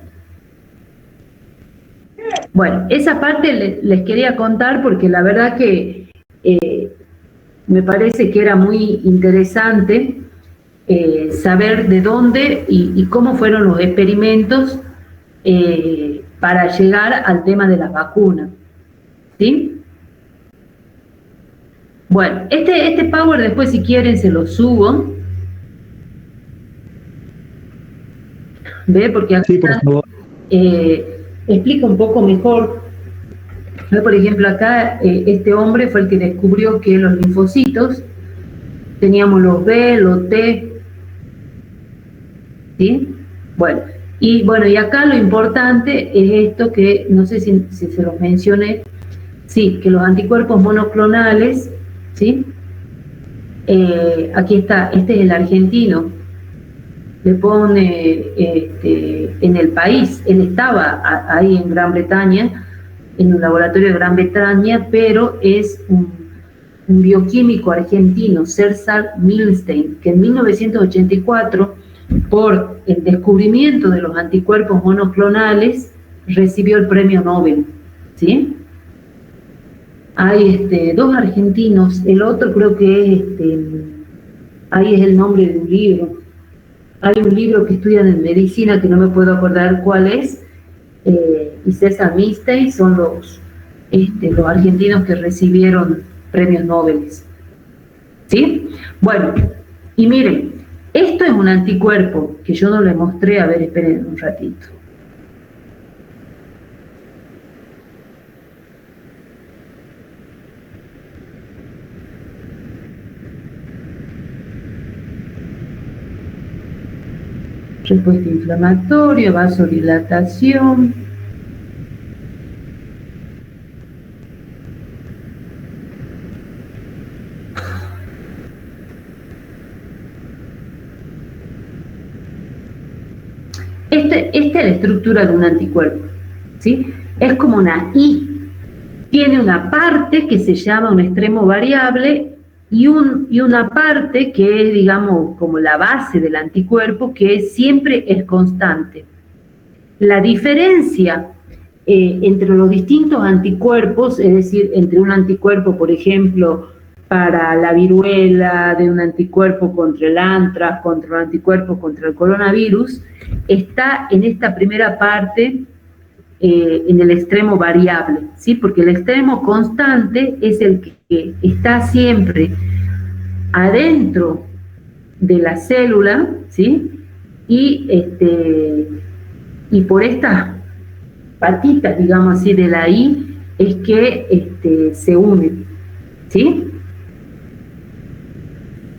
esa parte les quería contar porque la verdad que me parece que era muy interesante saber de dónde y cómo fueron los experimentos para llegar al tema de las vacunas, ¿sí? Bueno, este Power después si quieren se lo subo. ¿Ve? Porque acá Sí, por favor. explica un poco mejor. Por ejemplo, acá este hombre fue el que descubrió que los linfocitos, teníamos los B, los T, ¿sí? Bueno, y acá lo importante es esto que, no sé si se los mencioné, sí, que los anticuerpos monoclonales, ¿sí? Aquí está, este es el argentino, le pone en el país, él estaba ahí en Gran Bretaña, en un laboratorio de Gran Bretaña, pero es un bioquímico argentino, César Milstein, que en 1984, por el descubrimiento de los anticuerpos monoclonales, recibió el premio Nobel, ¿sí? Hay dos argentinos, el otro creo que es, ahí es el nombre de un libro. Hay un libro que estudian en medicina que no me puedo acordar cuál es, y César Milstein son los argentinos que recibieron premios Nobel. ¿Sí? Bueno, y miren, esto es un anticuerpo que yo no le mostré, a ver, esperen un ratito. Respuesta inflamatoria, vasodilatación. Esta es la estructura de un anticuerpo, ¿sí? Es como una I. Tiene una parte que se llama un extremo variable y una parte que es, digamos, como la base del anticuerpo, que siempre es constante. La diferencia entre los distintos anticuerpos, es decir, entre un anticuerpo, por ejemplo, para la viruela, de un anticuerpo contra el anthrax, contra un anticuerpo contra el coronavirus, está en esta primera parte, en el extremo variable, ¿sí? Porque el extremo constante es el que está siempre adentro de la célula, ¿sí? Y por estas patitas, digamos así, de la I, es que se unen, ¿sí?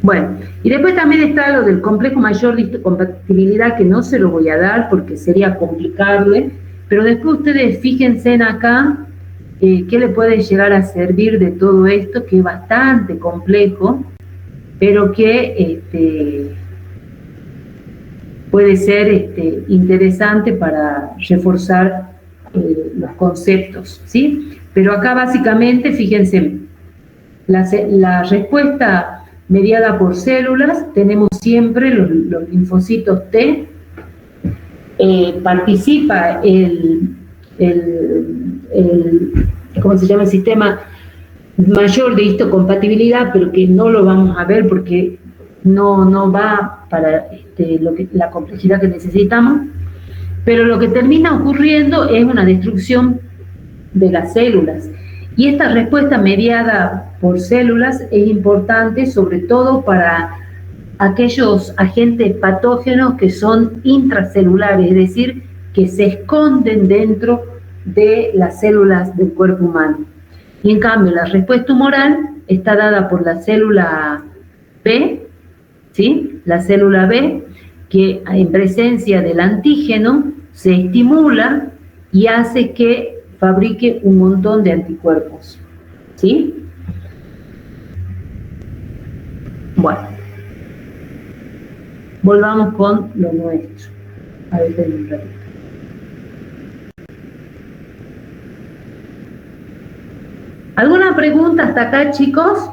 Bueno, y después también está lo del complejo mayor de histocompatibilidad, que no se lo voy a dar porque sería complicarle, pero después ustedes fíjense en acá qué le puede llegar a servir de todo esto, que es bastante complejo, pero que puede ser interesante para reforzar los conceptos, ¿sí? Pero acá básicamente, fíjense, la respuesta mediada por células, tenemos siempre los linfocitos T, participa ¿cómo se llama? El sistema mayor de histocompatibilidad, pero que no lo vamos a ver porque no va para la complejidad que necesitamos, pero lo que termina ocurriendo es una destrucción de las células. Y esta respuesta mediada por células es importante sobre todo para aquellos agentes patógenos que son intracelulares, es decir, que se esconden dentro de las células del cuerpo humano. Y en cambio, la respuesta humoral está dada por la célula B, ¿sí? La célula B, que en presencia del antígeno se estimula y hace que fabrique un montón de anticuerpos, ¿sí? Bueno, volvamos con lo nuestro. A ver, un ratito. ¿Alguna pregunta hasta acá, chicos?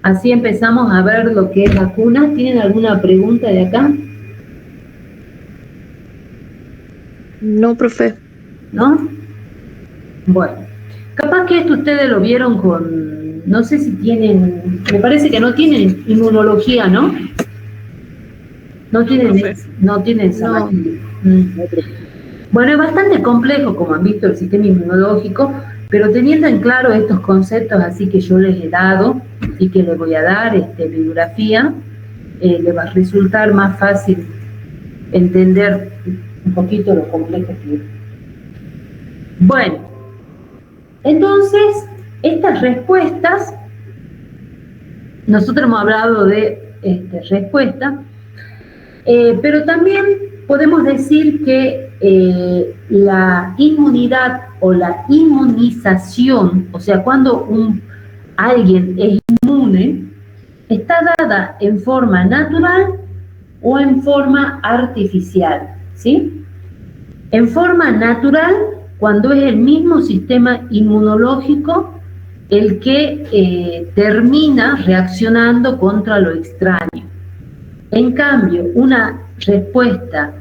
Así empezamos a ver lo que es vacunas. ¿Tienen alguna pregunta de acá? No, profe. ¿No? Bueno, capaz que esto ustedes lo vieron con, no sé si tienen, me parece que no tienen inmunología, ¿no? No tienen esa materia. Bueno, es bastante complejo, como han visto, el sistema inmunológico, pero teniendo en claro estos conceptos así que yo les he dado y que les voy a dar bibliografía, les va a resultar más fácil entender un poquito lo complejo que es. Bueno, entonces, estas respuestas, nosotros hemos hablado de respuesta, pero también podemos decir que la inmunidad o la inmunización, o sea, cuando alguien es inmune, está dada en forma natural o en forma artificial, ¿sí? En forma natural, cuando es el mismo sistema inmunológico el que termina reaccionando contra lo extraño. En cambio, una respuesta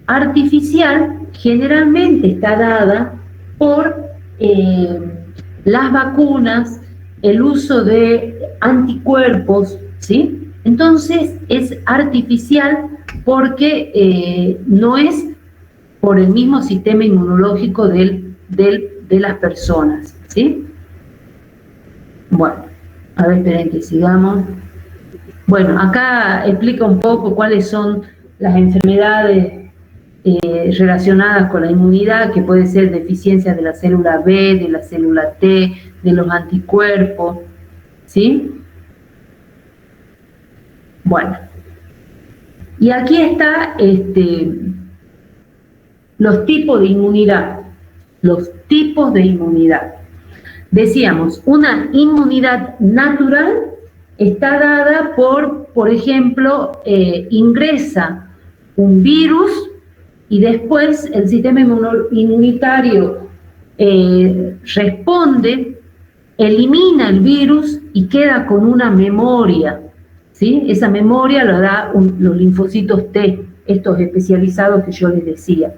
artificial generalmente está dada por las vacunas, el uso de anticuerpos, ¿sí? Entonces es artificial porque no es por el mismo sistema inmunológico de las personas, ¿sí? Bueno, a ver, esperen que sigamos. Bueno, acá explica un poco cuáles son las enfermedades relacionadas con la inmunidad, que puede ser deficiencia de la célula B, de la célula T, de los anticuerpos, ¿sí? Bueno, y aquí está los tipos de inmunidad. Los tipos de inmunidad. Decíamos, una inmunidad natural está dada por ejemplo, ingresa un virus y después el sistema inmunitario responde, elimina el virus y queda con una memoria, ¿sí? Esa memoria la da los linfocitos T, estos especializados que yo les decía.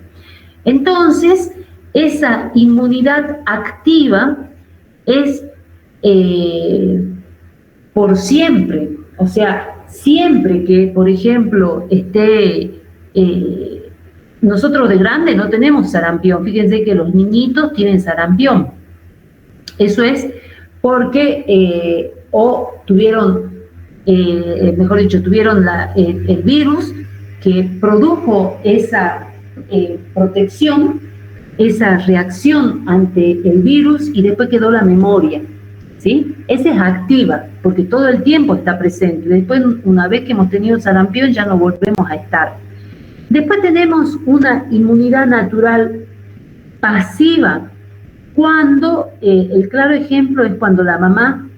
Entonces, esa inmunidad activa es por siempre, o sea, siempre que, por ejemplo, nosotros de grandes no tenemos sarampión, fíjense que los niñitos tienen sarampión, eso es porque tuvieron, mejor dicho, tuvieron el virus que produjo esa protección, esa reacción ante el virus y después quedó la memoria, ¿sí? Esa es activa, porque todo el tiempo está presente. Después, una vez que hemos tenido sarampión, ya no volvemos a estar. Después tenemos una inmunidad natural pasiva, cuando, el claro ejemplo es cuando la mamá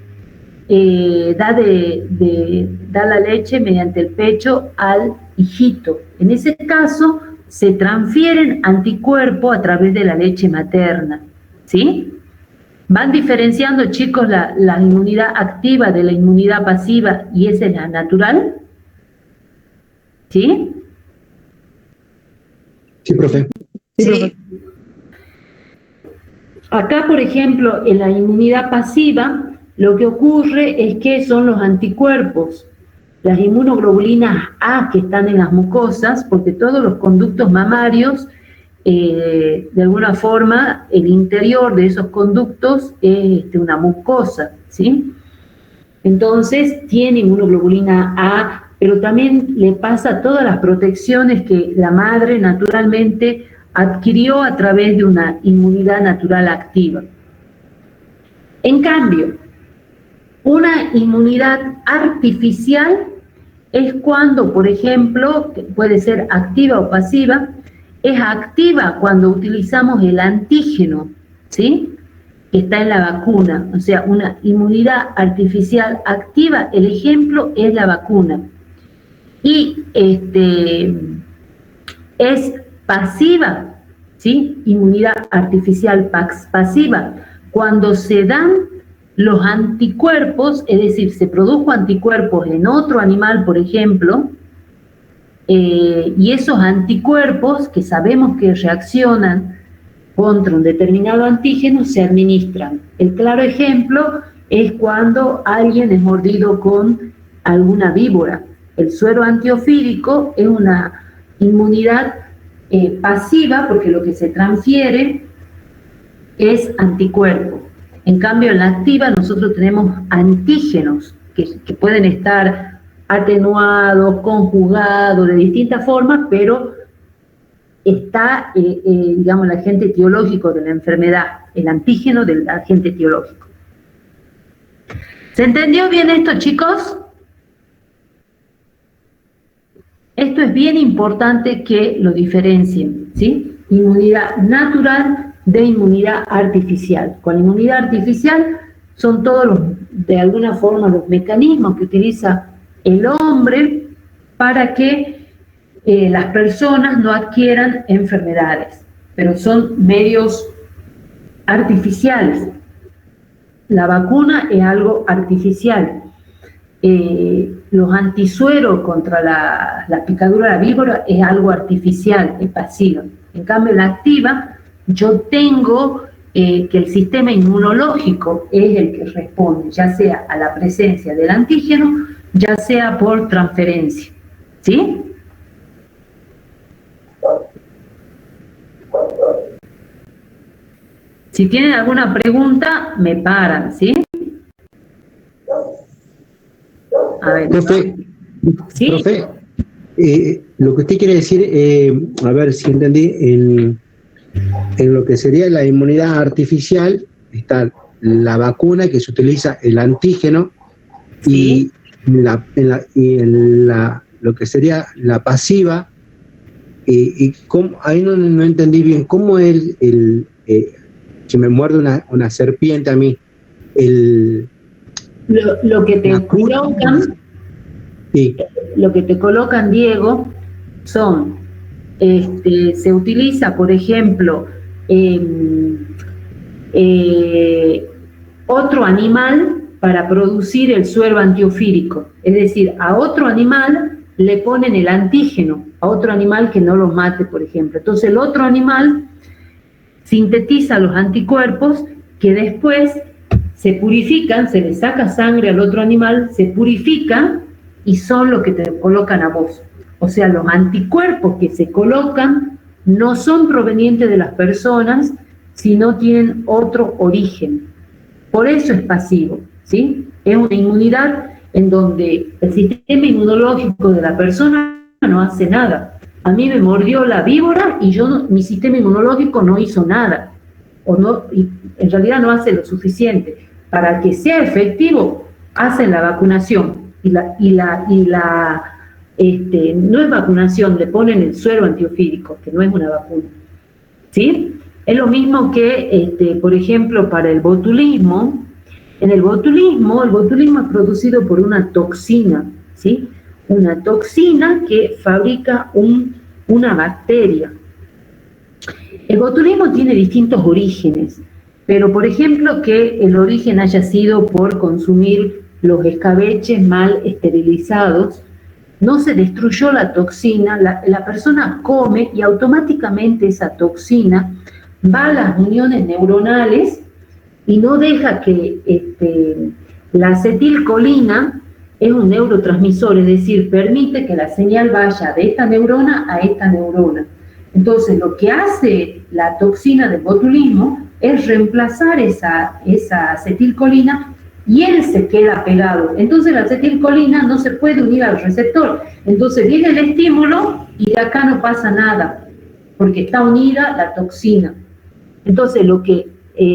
da la leche mediante el pecho al hijito. En ese caso, se transfieren anticuerpos a través de la leche materna, ¿sí? Van diferenciando, chicos, la inmunidad activa de la inmunidad pasiva, y esa es la natural, ¿sí? Sí, profe. Sí. Acá, por ejemplo, en la inmunidad pasiva, lo que ocurre es que son los anticuerpos, las inmunoglobulinas A que están en las mucosas, porque todos los conductos mamarios, de alguna forma, el interior de esos conductos es una mucosa, ¿sí? Entonces tiene inmunoglobulina A, pero también le pasa todas las protecciones que la madre naturalmente adquirió a través de una inmunidad natural activa. En cambio, una inmunidad artificial es cuando, por ejemplo, puede ser activa o pasiva, es activa cuando utilizamos el antígeno, ¿sí?, que está en la vacuna, o sea, una inmunidad artificial activa, el ejemplo es la vacuna. Y es pasiva, ¿sí?, inmunidad artificial pasiva, cuando se dan los anticuerpos, es decir, se produjo anticuerpos en otro animal, por ejemplo, y esos anticuerpos que sabemos que reaccionan contra un determinado antígeno se administran. El claro ejemplo es cuando alguien es mordido con alguna víbora. El suero antiofídico es una inmunidad pasiva porque lo que se transfiere es anticuerpo. En cambio, en la activa nosotros tenemos antígenos que pueden estar atenuados, conjugados de distintas formas, pero está, digamos, el agente etiológico de la enfermedad, el antígeno del agente etiológico. ¿Se entendió bien esto, chicos? Esto es bien importante que lo diferencien, ¿sí? Inmunidad natural de inmunidad artificial. Con inmunidad artificial son todos de alguna forma los mecanismos que utiliza el hombre para que las personas no adquieran enfermedades, pero son medios artificiales. La vacuna es algo artificial. Los antisueros contra la picadura de la víbora es algo artificial, es pasiva. En cambio, en la activa, yo tengo que el sistema inmunológico es el que responde, ya sea a la presencia del antígeno, ya sea por transferencia. ¿Sí? Si tienen alguna pregunta, me paran, ¿sí? A ver. Profe, ¿Sí? Profe, lo que usted quiere decir, a ver si entendí, en lo que sería la inmunidad artificial está la vacuna que se utiliza el antígeno, Sí. y lo que sería la pasiva, y cómo, ahí no entendí bien cómo es si me muerde una serpiente a mí, Lo que te colocan, sí. lo que te colocan, Diego, son, se utiliza, por ejemplo, otro animal para producir el suero antiofídico. Es decir, a otro animal le ponen el antígeno, a otro animal que no los mate, por ejemplo. Entonces el otro animal sintetiza los anticuerpos que después se purifican, se le saca sangre al otro animal, se purifican y son los que te colocan a vos. O sea, los anticuerpos que se colocan no son provenientes de las personas, sino tienen otro origen. Por eso es pasivo, ¿sí? Es una inmunidad en donde el sistema inmunológico de la persona no hace nada. A mí me mordió la víbora y mi sistema inmunológico no hizo nada, o no, y en realidad no hace lo suficiente. Para que sea efectivo, hacen la vacunación, no es vacunación, le ponen el suero antiofídico, que no es una vacuna, ¿sí? Es lo mismo que, por ejemplo, para el botulismo. En el botulismo es producido por una toxina, ¿sí? Una toxina que fabrica una bacteria. El botulismo tiene distintos orígenes, pero por ejemplo que el origen haya sido por consumir los escabeches mal esterilizados, no se destruyó la toxina, la persona come y automáticamente esa toxina va a las uniones neuronales y no deja que la acetilcolina es un neurotransmisor, es decir, permite que la señal vaya de esta neurona a esta neurona. Entonces, lo que hace la toxina del botulismo es reemplazar esa acetilcolina y él se queda pegado. Entonces la acetilcolina no se puede unir al receptor. Entonces viene el estímulo y de acá no pasa nada, porque está unida la toxina. Entonces lo que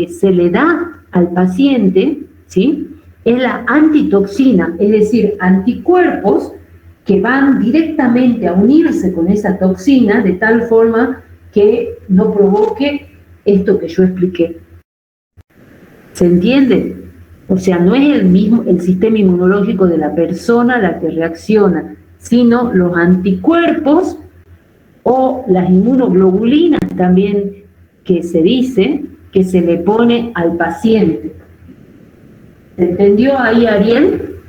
se le da al paciente, ¿sí?, es la antitoxina, es decir, anticuerpos que van directamente a unirse con esa toxina de tal forma que no provoque esto que yo expliqué. ¿Se entiende? O sea, no es el sistema inmunológico de la persona la que reacciona, sino los anticuerpos o las inmunoglobulinas también, que se dice que se le pone al paciente. ¿Se entendió ahí, Ariel?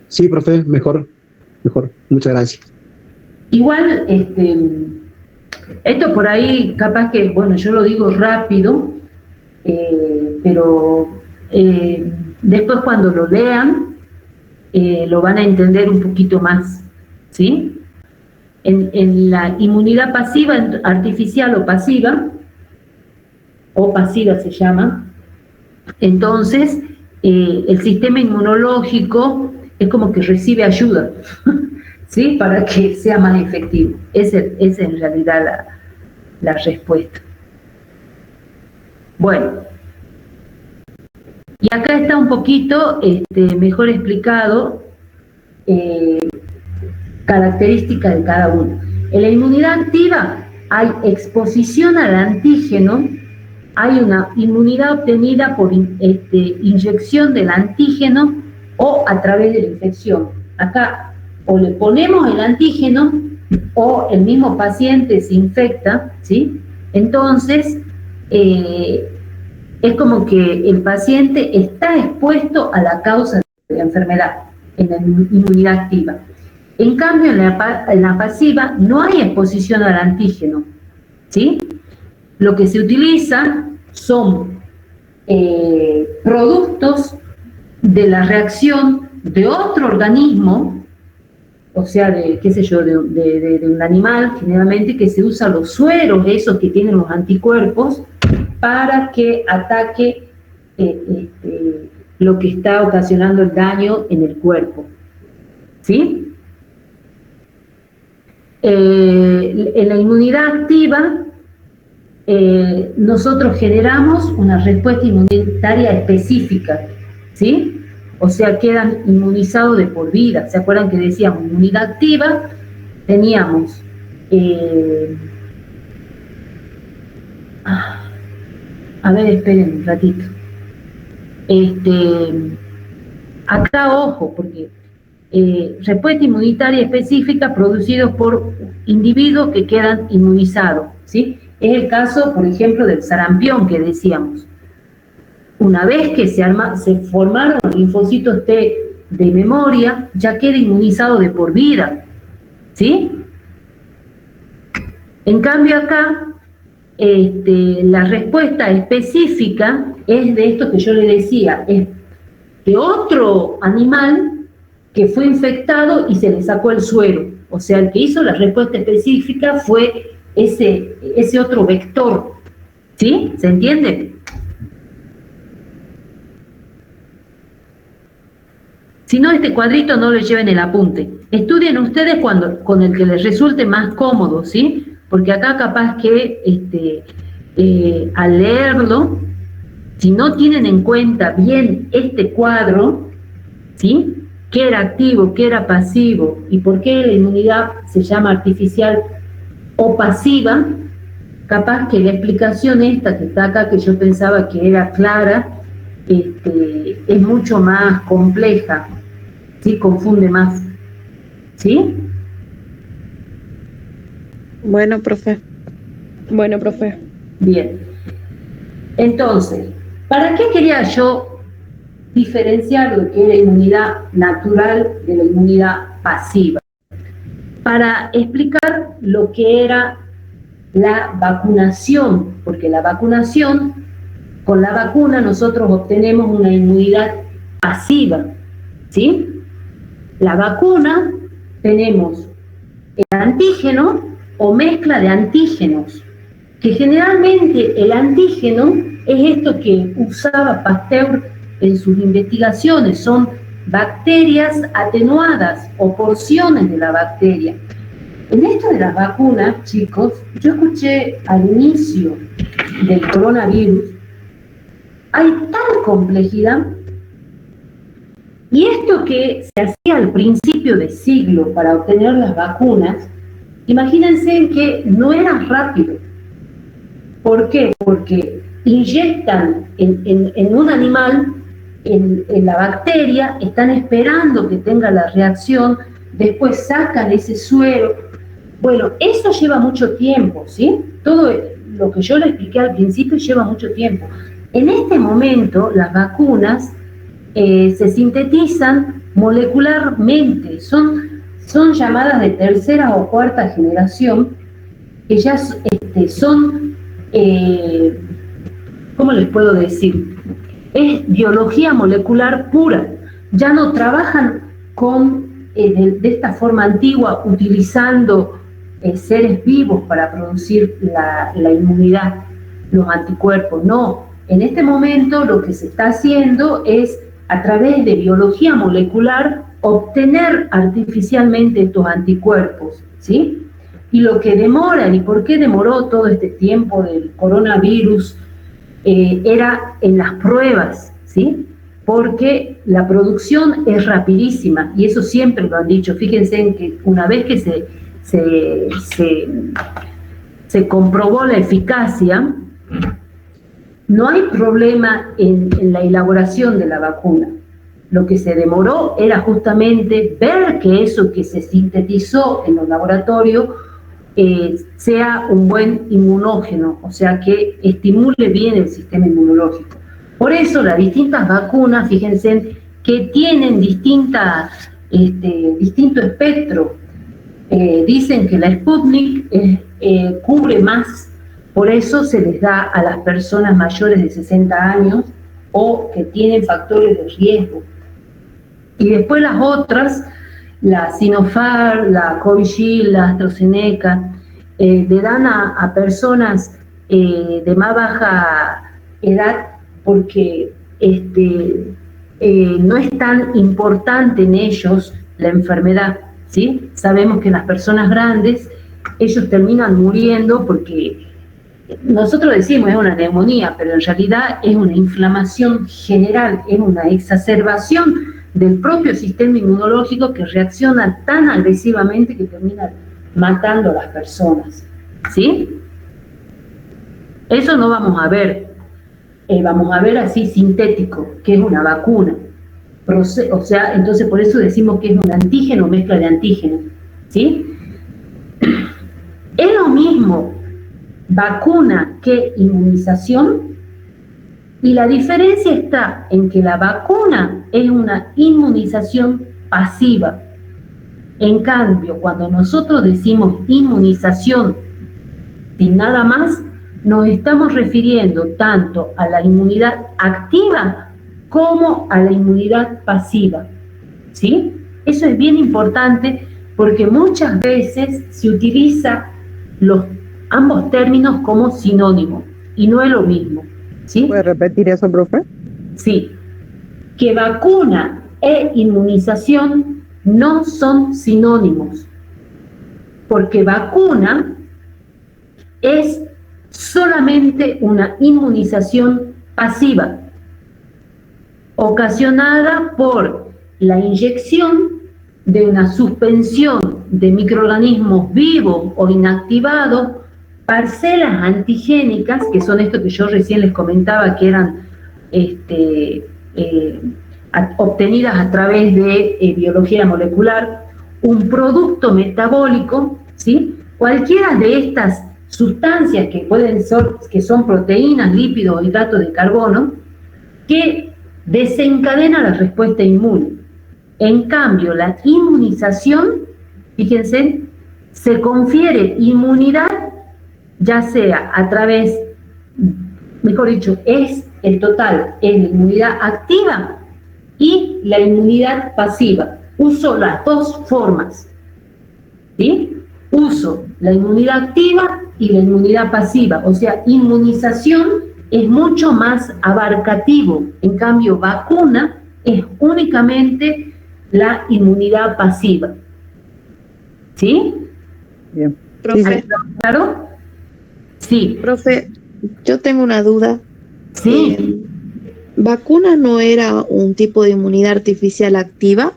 Sí, profe, mejor. Muchas gracias. Igual, esto por ahí, capaz que, bueno, yo lo digo rápido, pero después cuando lo lean, lo van a entender un poquito más, ¿sí? En la inmunidad pasiva, artificial o pasiva se llama, entonces el sistema inmunológico es como que recibe ayuda, ¿sí?, para que sea más efectivo. Esa es en realidad la respuesta. Bueno, y acá está un poquito mejor explicado características de cada uno. En la inmunidad activa hay exposición al antígeno, hay una inmunidad obtenida por inyección del antígeno o a través de la infección. Acá o le ponemos el antígeno o el mismo paciente se infecta, ¿sí? Entonces, es como que el paciente está expuesto a la causa de la enfermedad en la inmunidad activa. En cambio, en la pasiva no hay exposición al antígeno, ¿sí? Lo que se utiliza son productos de la reacción de otro organismo, o sea, de, qué sé yo, de un animal, generalmente, que se usa los sueros, esos que tienen los anticuerpos, para que ataque lo que está ocasionando el daño en el cuerpo, ¿sí? En la inmunidad activa, nosotros generamos una respuesta inmunitaria específica, ¿sí? O sea, quedan inmunizados de por vida. ¿Se acuerdan que decíamos inmunidad activa? Teníamos a ver, esperen un ratito. Acá, ojo, porque respuesta inmunitaria específica producidos por individuos que quedan inmunizados, ¿sí? Es el caso, por ejemplo, del sarampión que decíamos. Una vez que se formaron los linfocitos T de memoria, ya queda inmunizado de por vida, ¿sí? En cambio acá, la respuesta específica es de esto que yo le decía, es de otro animal que fue infectado y se le sacó el suero. O sea, el que hizo la respuesta específica fue ese otro vector, ¿sí? ¿Se entiende? Si no, este cuadrito no le lleven el apunte. Estudien ustedes con el que les resulte más cómodo, ¿sí? Porque acá capaz que al leerlo, si no tienen en cuenta bien este cuadro, ¿sí?, qué era activo, qué era pasivo y por qué la inmunidad se llama artificial o pasiva, capaz que la explicación esta que está acá, que yo pensaba que era clara, es mucho más compleja, ¿sí? Confunde más, ¿sí? Bueno, profe. Bien. Entonces, ¿para qué quería yo diferenciar lo que es la inmunidad natural de la inmunidad pasiva? Para explicar lo que era la vacunación, porque la vacunación, con la vacuna nosotros obtenemos una inmunidad pasiva, ¿sí? La vacuna, tenemos el antígeno o mezcla de antígenos que generalmente el antígeno es esto que usaba Pasteur en sus investigaciones, son bacterias atenuadas o porciones de la bacteria. En esto de las vacunas, chicos, yo escuché al inicio del coronavirus, hay tal complejidad, y esto que se hacía al principio de siglo para obtener las vacunas, imagínense que no era rápido. ¿Por qué? Porque inyectan en un animal en la bacteria, están esperando que tenga la reacción, después sacan ese suero. Bueno, eso lleva mucho tiempo, ¿sí? Todo lo que yo le expliqué al principio lleva mucho tiempo. En este momento, las vacunas se sintetizan molecularmente, son llamadas de tercera o cuarta generación, que ya son, ¿cómo les puedo decir? Es biología molecular pura, ya no trabajan de esta forma antigua utilizando seres vivos para producir la inmunidad, los anticuerpos, no. En este momento lo que se está haciendo es, a través de biología molecular, obtener artificialmente estos anticuerpos, ¿sí? Y lo que demora, y por qué demoró todo este tiempo del coronavirus, era en las pruebas, ¿sí? Porque la producción es rapidísima, y eso siempre lo han dicho. Fíjense en que una vez que se comprobó la eficacia, no hay problema en la elaboración de la vacuna. Lo que se demoró era justamente ver que eso que se sintetizó en los laboratorios sea un buen inmunógeno, o sea, que estimule bien el sistema inmunológico. Por eso las distintas vacunas, fíjense, que tienen distinto espectro. Dicen que la Sputnik cubre más, por eso se les da a las personas mayores de 60 años o que tienen factores de riesgo. Y después las otras, la Sinopharm, la Covishield, la AstraZeneca, le dan a personas de más baja edad porque no es tan importante en ellos la enfermedad, ¿sí? Sabemos que las personas grandes, ellos terminan muriendo porque nosotros decimos es una neumonía, pero en realidad es una inflamación general, es una exacerbación del propio sistema inmunológico que reacciona tan agresivamente que termina matando a las personas, ¿sí? Eso no vamos a ver, vamos a ver así sintético, que es una vacuna. O sea, entonces por eso decimos que es un antígeno, mezcla de antígenos, ¿sí? Es lo mismo vacuna que inmunización, y la diferencia está en que la vacuna es una inmunización pasiva. En cambio, cuando nosotros decimos inmunización sin nada más, nos estamos refiriendo tanto a la inmunidad activa como a la inmunidad pasiva, ¿sí? Eso es bien importante porque muchas veces se utiliza ambos términos como sinónimos y no es lo mismo, ¿sí? ¿Puede repetir eso, profe? Sí, que vacuna e inmunización no son sinónimos, porque vacuna es solamente una inmunización pasiva, ocasionada por la inyección de una suspensión de microorganismos vivos o inactivados, parcelas antigénicas, que son esto que yo recién les comentaba, que eran obtenidas a través de biología molecular, un producto metabólico, ¿sí? Cualquiera de estas sustancias que pueden ser, que son proteínas, lípidos o hidratos de carbono, que desencadena la respuesta inmune. En cambio, la inmunización, fíjense, se confiere inmunidad, ya sea a través, mejor dicho, es el total, es la inmunidad activa y la inmunidad pasiva. Uso las dos formas, ¿sí? Uso la inmunidad activa y la inmunidad pasiva. O sea, inmunización es mucho más abarcativo. En cambio, vacuna es únicamente la inmunidad pasiva. ¿Sí? Bien. Profe, ¿Claro? Sí. profe, yo tengo una duda. Sí. ¿Vacuna no era un tipo de inmunidad artificial activa?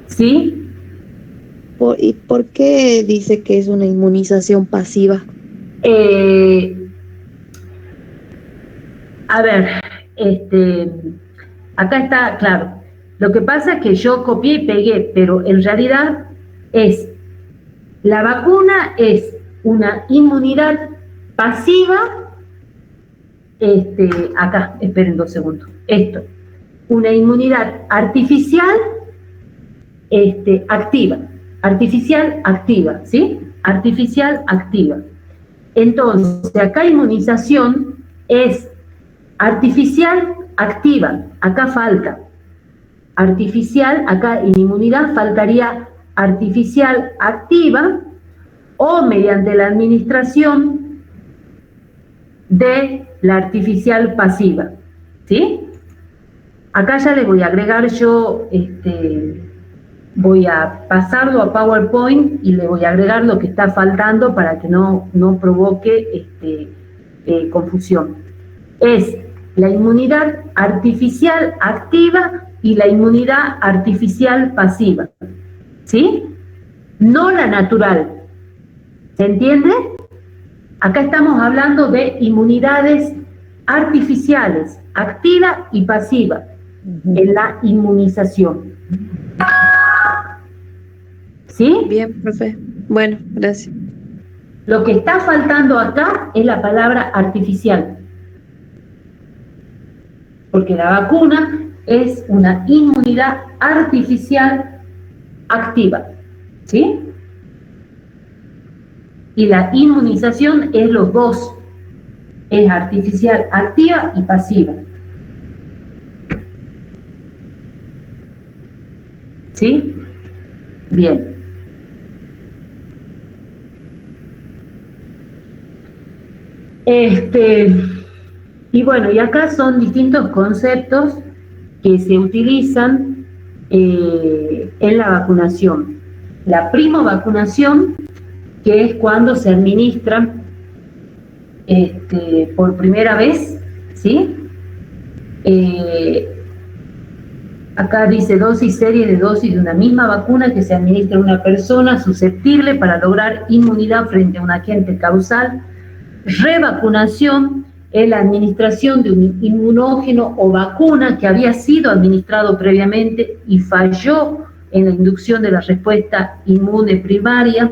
¿Sí? ¿Y por qué dice que es una inmunización pasiva? A ver, acá está claro. Lo que pasa es que yo copié y pegué, pero en realidad la vacuna es una inmunidad pasiva. Acá, esperen 2 segundos. Una inmunidad artificial, activa. Artificial activa, ¿sí? Artificial activa. Entonces, acá inmunización es artificial activa, acá falta. Artificial, acá en inmunidad faltaría artificial activa o mediante la administración de la artificial pasiva, ¿sí? Acá ya les voy a agregar yo, voy a pasarlo a PowerPoint y le voy a agregar lo que está faltando para que no provoque confusión. Es la inmunidad artificial activa y la inmunidad artificial pasiva, ¿sí? No la natural. ¿Se entiende? Acá estamos hablando de inmunidades artificiales, activa y pasiva, en la inmunización. ¿Sí? Bien, profe. Bueno, gracias. Lo que está faltando acá es la palabra artificial. Porque la vacuna es una inmunidad artificial activa, ¿sí? Y la inmunización es los dos, es artificial activa y pasiva. ¿Sí? Bien. Y bueno, y acá son distintos conceptos que se utilizan en la vacunación. La primovacunación, que es cuando se administra por primera vez, ¿sí? Acá dice dosis, serie de dosis de una misma vacuna que se administra a una persona susceptible para lograr inmunidad frente a un agente causal. Revacunación es la administración de un inmunógeno o vacuna que había sido administrado previamente y falló en la inducción de la respuesta inmune primaria.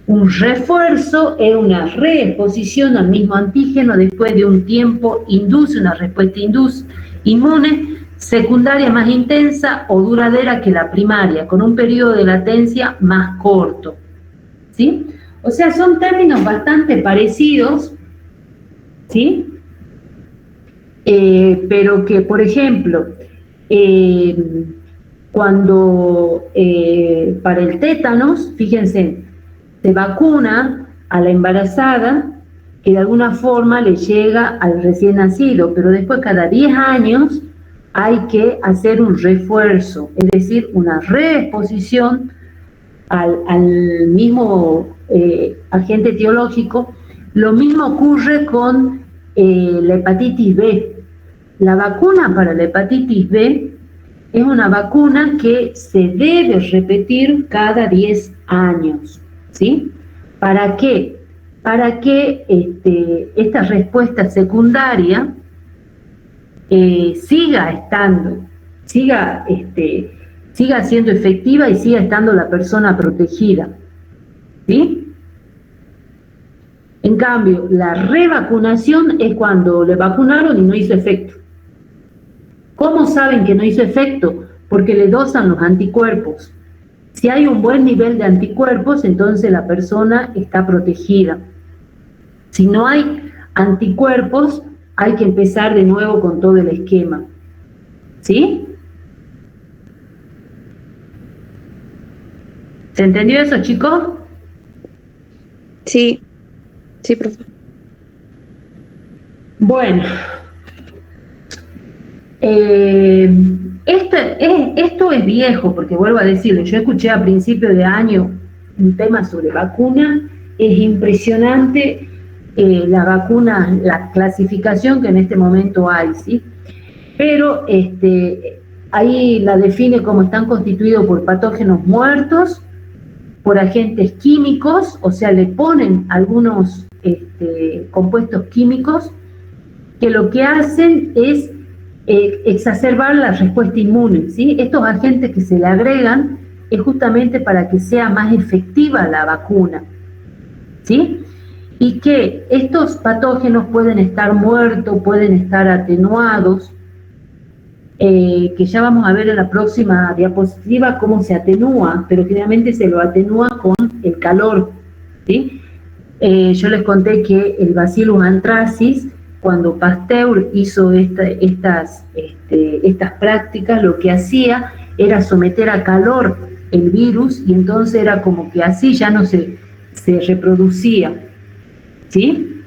Un refuerzo es una reexposición al mismo antígeno después de un tiempo, induce una respuesta inmune secundaria más intensa o duradera que la primaria, con un periodo de latencia más corto. ¿Sí? O sea, son términos bastante parecidos, ¿sí? Pero que, por ejemplo, cuando para el tétanos, fíjense, se vacuna a la embarazada que de alguna forma le llega al recién nacido, pero después cada 10 años hay que hacer un refuerzo, es decir, una reexposición al mismo agente etiológico. Lo mismo ocurre con la hepatitis B. La vacuna para la hepatitis B es una vacuna que se debe repetir cada 10 años, ¿sí? ¿Para qué? Para que esta respuesta secundaria siga siendo efectiva y siga estando la persona protegida, ¿sí? En cambio, la revacunación es cuando le vacunaron y no hizo efecto. ¿Cómo saben que no hizo efecto? Porque le dosan los anticuerpos. Si hay un buen nivel de anticuerpos, entonces la persona está protegida. Si no hay anticuerpos, hay que empezar de nuevo con todo el esquema. ¿Sí? ¿Se entendió eso, chicos? Sí, sí, profe. Bueno, esto es viejo, porque vuelvo a decirlo, yo escuché a principio de año un tema sobre vacunas, es impresionante la vacuna, la clasificación que en este momento hay, ¿sí? Pero ahí la define como están constituidos por patógenos muertos, por agentes químicos, o sea, le ponen algunos compuestos químicos que lo que hacen es exacerbar la respuesta inmune, ¿sí? Estos agentes que se le agregan es justamente para que sea más efectiva la vacuna, ¿sí? Y que estos patógenos pueden estar muertos, pueden estar atenuados, que ya vamos a ver en la próxima diapositiva cómo se atenúa, pero generalmente se lo atenúa con el calor, ¿sí? Yo les conté que el Bacillus anthracis, cuando Pasteur hizo estas prácticas, lo que hacía era someter a calor el virus y entonces era como que así ya no se reproducía, ¿sí?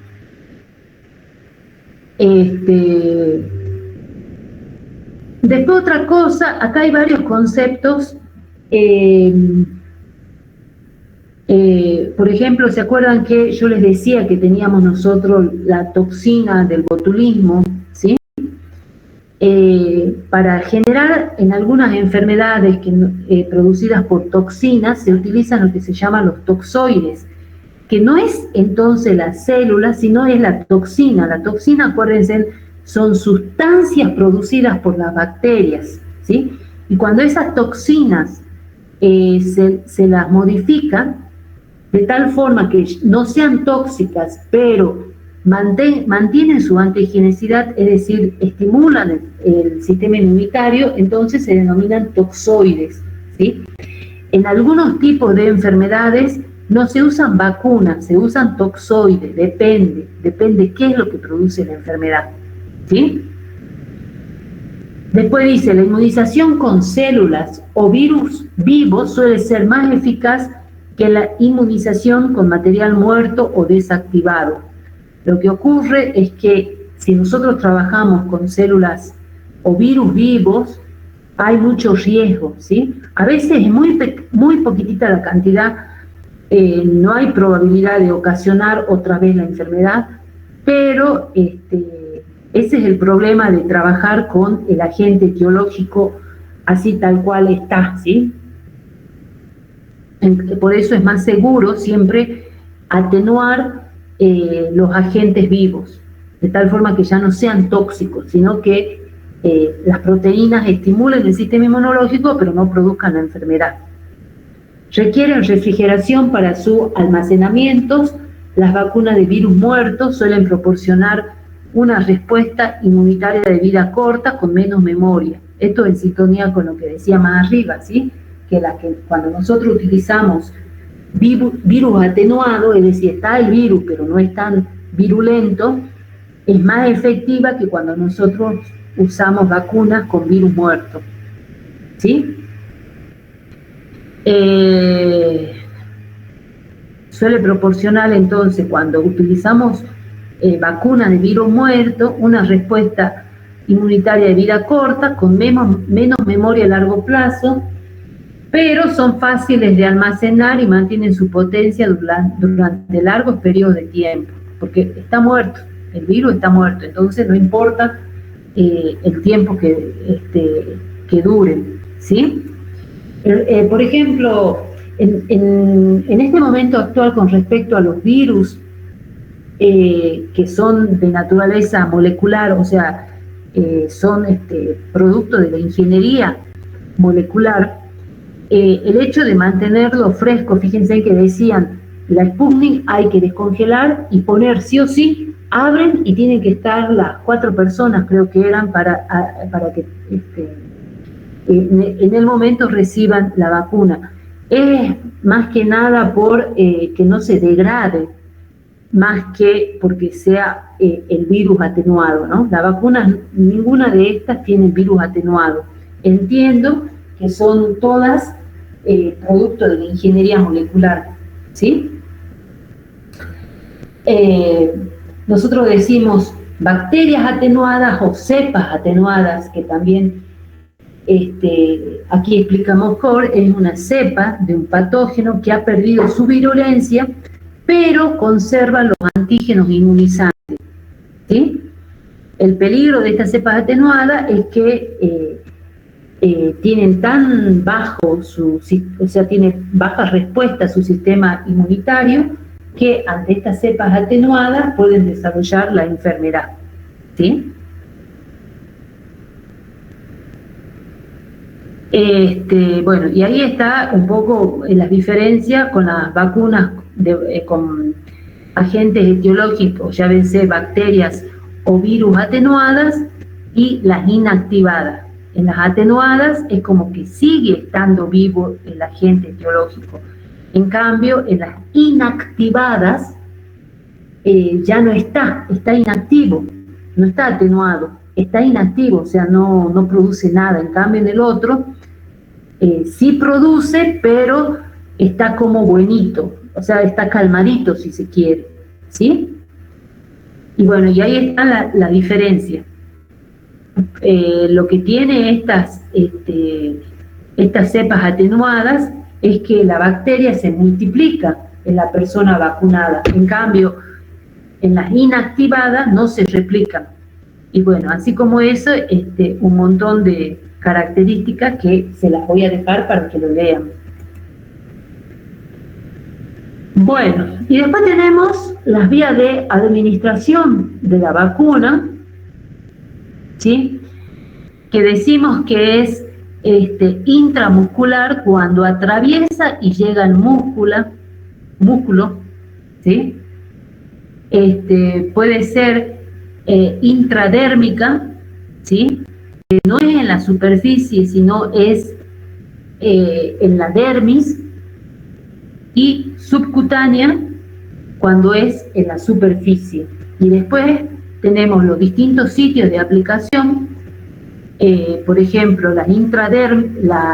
Después otra cosa, acá hay varios conceptos. Por ejemplo, ¿se acuerdan que yo les decía que teníamos nosotros la toxina del botulismo? ¿Sí? Para generar en algunas enfermedades producidas por toxinas se utilizan lo que se llaman los toxoides, que no es entonces la célula, sino es la toxina. La toxina, acuérdense, son sustancias producidas por las bacterias, ¿sí? Y cuando esas toxinas se las modifican de tal forma que no sean tóxicas, pero mantienen su antigenicidad, es decir, estimulan el sistema inmunitario, entonces se denominan toxoides, ¿sí? En algunos tipos de enfermedades no se usan vacunas, se usan toxoides, depende qué es lo que produce la enfermedad, ¿sí? Después dice, la inmunización con células o virus vivos suele ser más eficaz que la inmunización con material muerto o desactivado. Lo que ocurre es que si nosotros trabajamos con células o virus vivos, hay mucho riesgo, ¿sí? A veces es muy poquitita la cantidad, no hay probabilidad de ocasionar otra vez la enfermedad, pero ese es el problema de trabajar con el agente etiológico así tal cual está, ¿sí? Por eso es más seguro siempre atenuar los agentes vivos, de tal forma que ya no sean tóxicos, sino que las proteínas estimulen el sistema inmunológico, pero no produzcan la enfermedad. Requieren refrigeración para su almacenamiento. Las vacunas de virus muertos suelen proporcionar una respuesta inmunitaria de vida corta con menos memoria. Esto en sintonía con lo que decía más arriba, ¿sí? Que cuando nosotros utilizamos virus atenuado, es decir, está el virus pero no es tan virulento, es más efectiva que cuando nosotros usamos vacunas con virus muerto, ¿sí? Suele proporcionar entonces, cuando utilizamos vacunas de virus muerto, una respuesta inmunitaria de vida corta, con menos memoria a largo plazo, pero son fáciles de almacenar y mantienen su potencia durante largos periodos de tiempo, porque está muerto, el virus está muerto, entonces no importa el tiempo que duren, ¿sí? Por ejemplo, en este momento actual con respecto a los virus que son de naturaleza molecular, o sea, son producto de la ingeniería molecular, el hecho de mantenerlo fresco, fíjense que decían, la Sputnik hay que descongelar y poner sí o sí, abren y tienen que estar las 4 personas, creo que eran, para que en el momento reciban la vacuna. Es más que nada por que no se degrade, más que porque sea el virus atenuado, ¿no? La vacuna, ninguna de estas tiene virus atenuado. Entiendo que son todas producto de la ingeniería molecular, ¿sí? Nosotros decimos bacterias atenuadas o cepas atenuadas, que también aquí explicamos COR, es una cepa de un patógeno que ha perdido su virulencia, pero conserva los antígenos inmunizantes, ¿sí? El peligro de estas cepas atenuadas es que tienen tan bajo tiene baja respuesta a su sistema inmunitario, que ante estas cepas atenuadas pueden desarrollar la enfermedad, ¿sí? Bueno, y ahí está un poco la diferencia con las vacunas con agentes etiológicos, ya ven, bacterias o virus atenuadas y las inactivadas. En las atenuadas es como que sigue estando vivo el agente etiológico. En cambio, en las inactivadas ya no está inactivo, no está atenuado, está inactivo, o sea, no produce nada. En cambio, en el otro sí produce, pero está como buenito, o sea, está calmadito si se quiere, ¿sí? Y bueno, y ahí está la diferencia. Lo que tiene estas cepas atenuadas es que la bacteria se multiplica en la persona vacunada. En cambio, en las inactivadas no se replican. Y bueno, así como eso, un montón de características que se las voy a dejar para que lo lean. Bueno, y después tenemos las vías de administración de la vacuna, ¿sí? Que decimos que es intramuscular cuando atraviesa y llega al músculo, ¿sí? Puede ser intradérmica, ¿sí? Que no es en la superficie, sino es en la dermis, y subcutánea cuando es en la superficie. Y después tenemos los distintos sitios de aplicación. Por ejemplo, las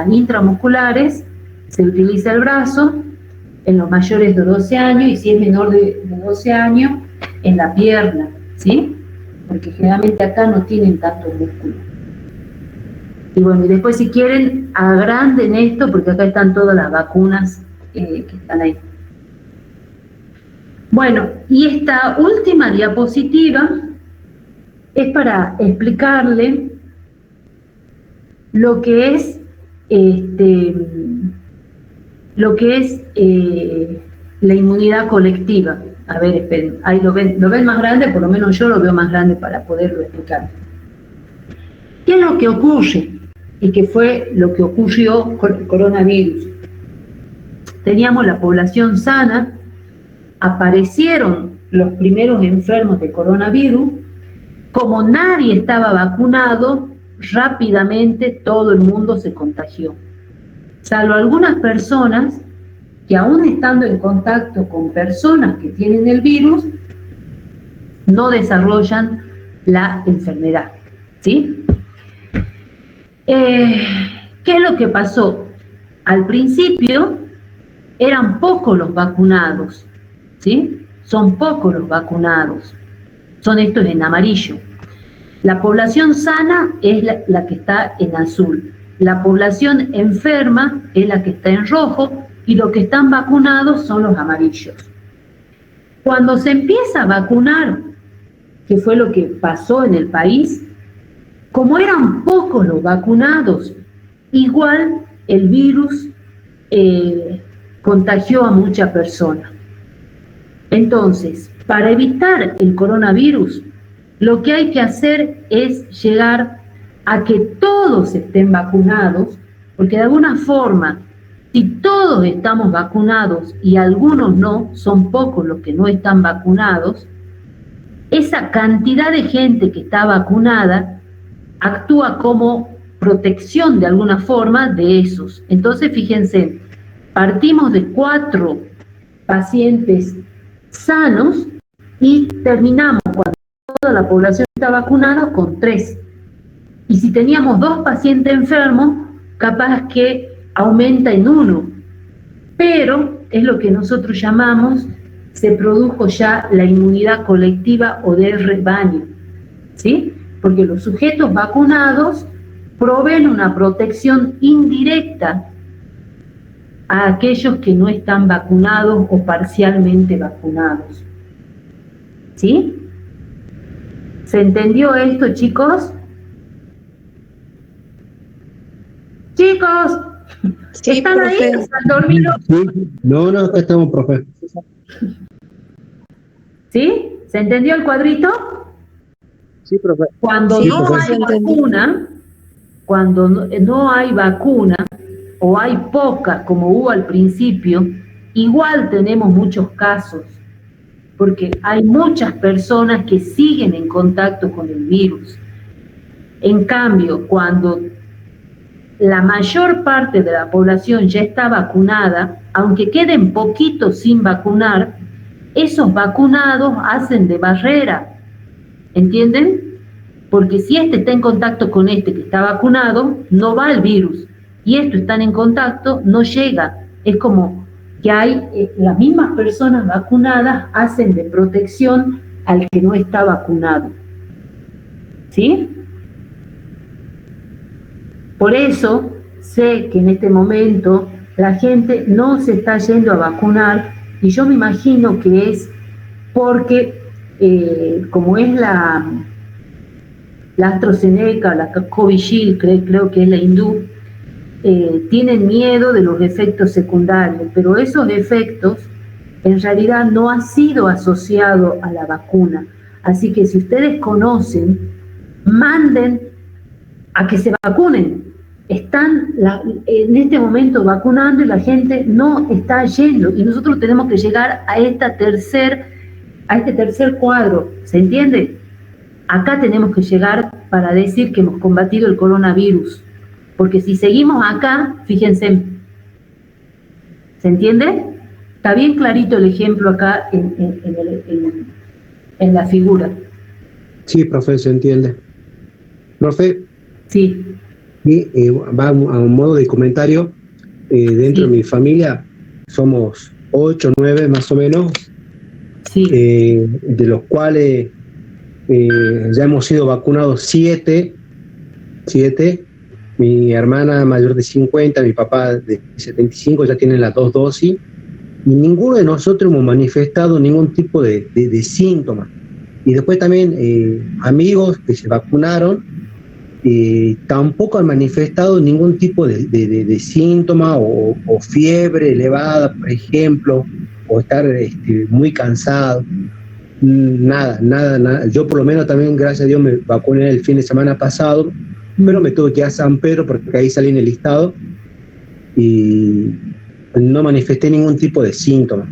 intramusculares, se utiliza el brazo en los mayores de 12 años, y si es menor de 12 años, en la pierna, ¿sí? Porque generalmente acá no tienen tanto músculo. Y bueno, y después, si quieren, agranden esto, porque acá están todas las vacunas que están ahí. Bueno, y esta última diapositiva es para explicarle lo que es la inmunidad colectiva. A ver, esperen, ahí lo ven más grande, por lo menos yo lo veo más grande para poderlo explicar. ¿Qué es lo que ocurre? Y que fue lo que ocurrió con el coronavirus. Teníamos la población sana, aparecieron los primeros enfermos de coronavirus, como nadie estaba vacunado, rápidamente todo el mundo se contagió, salvo algunas personas que, aún estando en contacto con personas que tienen el virus, no desarrollan la enfermedad, ¿sí? ¿Qué es lo que pasó? Al principio eran pocos los vacunados, ¿sí? Son pocos los vacunados, son estos en amarillo. La población sana es la que está en azul. La población enferma es la que está en rojo, y los que están vacunados son los amarillos. Cuando se empieza a vacunar, que fue lo que pasó en el país, como eran pocos los vacunados, igual el virus contagió a muchas personas. Entonces, para evitar el coronavirus, lo que hay que hacer es llegar a que todos estén vacunados, porque de alguna forma, si todos estamos vacunados y algunos no, son pocos los que no están vacunados, esa cantidad de gente que está vacunada actúa como protección de alguna forma de esos. Entonces, fíjense, partimos de 4 pacientes sanos y terminamos, cuando toda la población está vacunada, con 3. Y si teníamos 2 pacientes enfermos, capaz que aumenta en 1, pero es lo que nosotros llamamos, se produjo ya la inmunidad colectiva o de rebaño, ¿sí? Porque los sujetos vacunados proveen una protección indirecta a aquellos que no están vacunados o parcialmente vacunados. ¿Sí? ¿Se entendió esto, chicos? Chicos, Sí, ¿están ahí? profe. ¿Están dormidos? Sí. No, acá estamos, profe. ¿Sí? ¿Se entendió el cuadrito? Sí, profe. Cuando Sí, no profe, hay entendí. vacuna, cuando no hay vacuna o hay poca, como hubo al principio, igual tenemos muchos casos, porque hay muchas personas que siguen en contacto con el virus. En cambio, cuando la mayor parte de la población ya está vacunada, aunque queden poquitos sin vacunar, esos vacunados hacen de barrera, ¿entienden? Porque si este está en contacto con este que está vacunado, no va el virus, y estos están en contacto, no llega. Es como que hay, las mismas personas vacunadas hacen de protección al que no está vacunado. ¿Sí? Por eso sé que en este momento la gente no se está yendo a vacunar, y yo me imagino que es porque, como es la AstraZeneca, la Covishield, creo que es la hindú, tienen miedo de los efectos secundarios, pero esos efectos en realidad no han sido asociados a la vacuna. Así que si ustedes conocen, manden a que se vacunen. Están en este momento vacunando y la gente no está yendo, y nosotros tenemos que llegar a este tercer cuadro, ¿se entiende? Acá tenemos que llegar para decir que hemos combatido el coronavirus, porque si seguimos acá, fíjense, ¿se entiende? Está bien clarito el ejemplo acá en la figura. Sí, profe, se entiende. Profe, Sí. y va a un modo de comentario. Dentro Sí. de mi familia somos 8, 9 más o menos, Sí. de los cuales ya hemos sido vacunados 7. Mi hermana mayor de 50, mi papá de 75 ya tienen las 2 dosis, y ninguno de nosotros hemos manifestado ningún tipo de síntomas. Y después también amigos que se vacunaron tampoco han manifestado ningún tipo de síntoma o fiebre elevada, por ejemplo, o estar muy cansado. Nada. Yo por lo menos también, gracias a Dios, me vacuné el fin de semana pasado, pero me tuve que ir a San Pedro porque ahí salí en el listado y no manifesté ningún tipo de síntoma.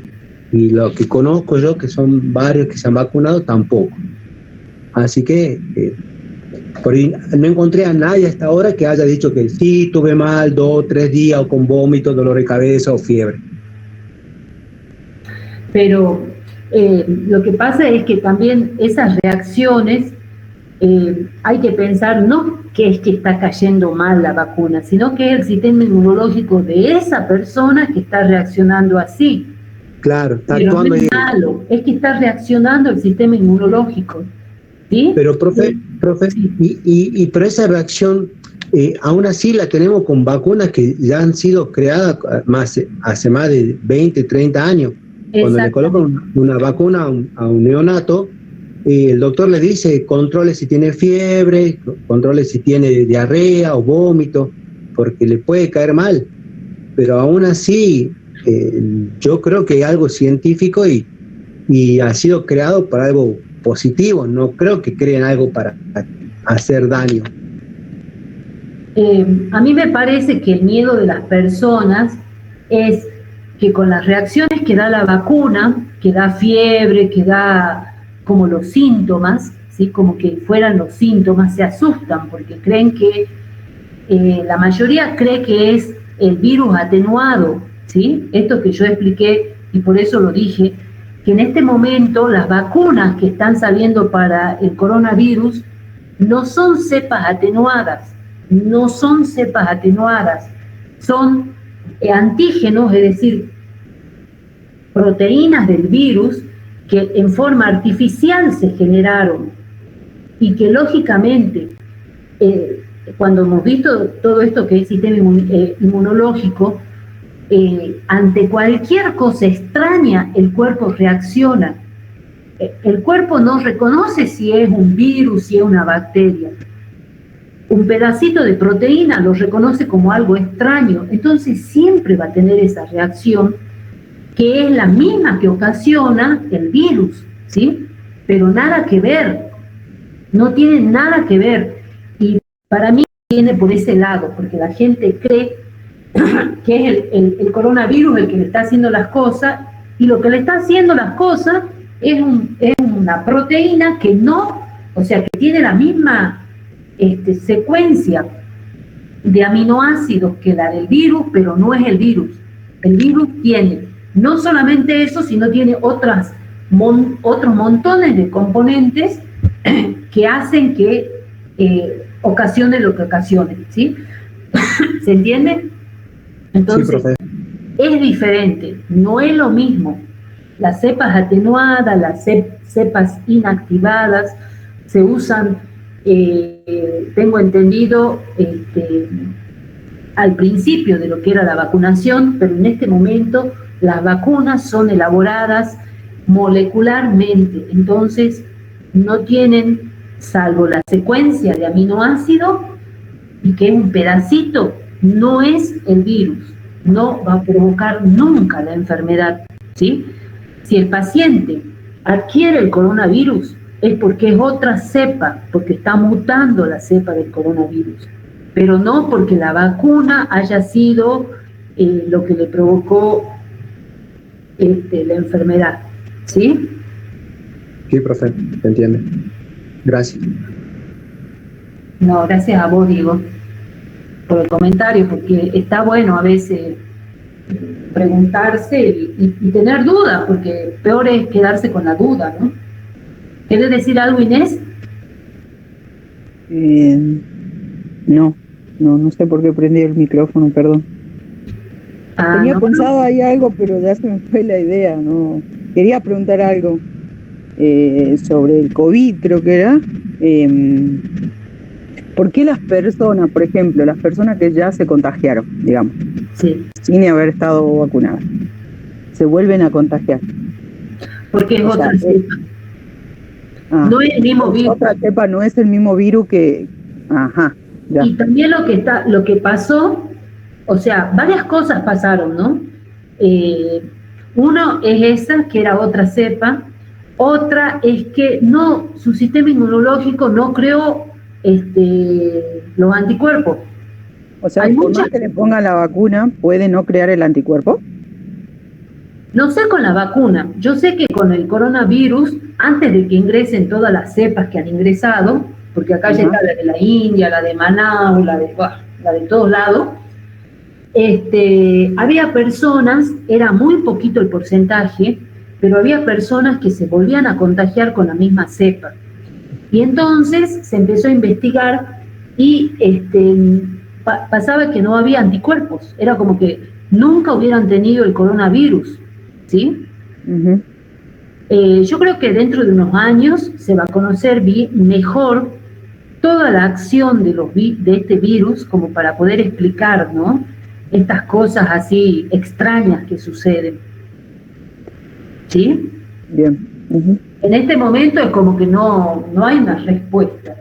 Y lo que conozco yo, que son varios que se han vacunado, tampoco. Así que por ahí no encontré a nadie hasta ahora que haya dicho que sí, tuve mal 2 o 3 días, o con vómito, dolor de cabeza o fiebre. Pero lo que pasa es que también esas reacciones hay que pensar no que es que está cayendo mal la vacuna, sino que es el sistema inmunológico de esa persona que está reaccionando así. Claro, está Pero actuando no ahí. es malo, es que está reaccionando el sistema inmunológico. ¿Sí? Pero, profe, Sí. pero esa reacción, aún así la tenemos con vacunas que ya han sido creadas hace más de 20, 30 años. Cuando le colocan una vacuna a un neonato, el doctor le dice, controle si tiene fiebre, controle si tiene diarrea o vómito, porque le puede caer mal. Pero aún así, yo creo que es algo científico y ha sido creado para algo positivo. No creo que creen algo para hacer daño. A mí me parece que el miedo de las personas es que con las reacciones que da la vacuna, que da fiebre, que da como los síntomas, ¿sí? Como que fueran los síntomas, se asustan porque creen que la mayoría cree que es el virus atenuado, ¿sí? Esto que yo expliqué, y por eso lo dije, que en este momento las vacunas que están saliendo para el coronavirus no son cepas atenuadas, son antígenos, es decir, proteínas del virus que en forma artificial se generaron y que lógicamente, cuando hemos visto todo esto que es sistema inmunológico, ante cualquier cosa extraña el cuerpo reacciona. El cuerpo no reconoce si es un virus, si es una bacteria. Un pedacito de proteína lo reconoce como algo extraño, entonces siempre va a tener esa reacción que es la misma que ocasiona el virus, ¿sí? Pero nada que ver, no tiene nada que ver. Y para mí viene por ese lado, porque la gente cree que es el coronavirus el que le está haciendo las cosas, y lo que le está haciendo las cosas es una proteína que no, o sea, que tiene la misma secuencia de aminoácidos que la del virus, pero no es el virus. El virus tiene no solamente eso, sino tiene otros montones de componentes que hacen que ocasione lo que ocasione, ¿sí? ¿Se entiende? Entonces, sí, es diferente, no es lo mismo. Las cepas atenuadas, las cepas inactivadas, se usan, tengo entendido, al principio de lo que era la vacunación, pero en este momento las vacunas son elaboradas molecularmente, entonces no tienen, salvo la secuencia de aminoácidos, y que es un pedacito, no es el virus, no va a provocar nunca la enfermedad, ¿sí? Si el paciente adquiere el coronavirus, es porque es otra cepa, porque está mutando la cepa del coronavirus, pero no porque la vacuna haya sido lo que le provocó la enfermedad, ¿sí? Sí, profe, se entiende. Gracias. No, gracias a vos, Diego, por el comentario, porque está bueno a veces preguntarse y tener dudas, porque peor es quedarse con la duda, ¿no? ¿Quieres decir algo, Inés? No sé por qué prendí el micrófono, perdón. Tenía pensado ahí algo, pero ya se me fue la idea, ¿no? Quería preguntar algo sobre el COVID, creo que era. ¿Por qué las personas, por ejemplo, las personas que ya se contagiaron, digamos, sí, sin haber estado vacunadas, se vuelven a contagiar? Porque es otra cepa. No es el mismo virus. Otra cepa, no es el mismo virus que... Ajá, ya. Y también lo que pasó, o sea, varias cosas pasaron, ¿no? Uno es esa, que era otra cepa. Otra es que su sistema inmunológico no creó los anticuerpos. O sea, por más que le pongan la vacuna, ¿puede no crear el anticuerpo? No sé con la vacuna, yo sé que con el coronavirus, antes de que ingresen todas las cepas que han ingresado, porque acá ya está la de la India, la de Manaus, la de todos lados, había personas, era muy poquito el porcentaje, pero había personas que se volvían a contagiar con la misma cepa. Y entonces se empezó a investigar y pasaba que no había anticuerpos, era como que nunca hubieran tenido el coronavirus, ¿sí? Yo creo que dentro de unos años se va a conocer mejor toda la acción de este virus, como para poder explicar, ¿no?, estas cosas así extrañas que suceden, ¿sí? Bien. En este momento es como que no hay una respuesta.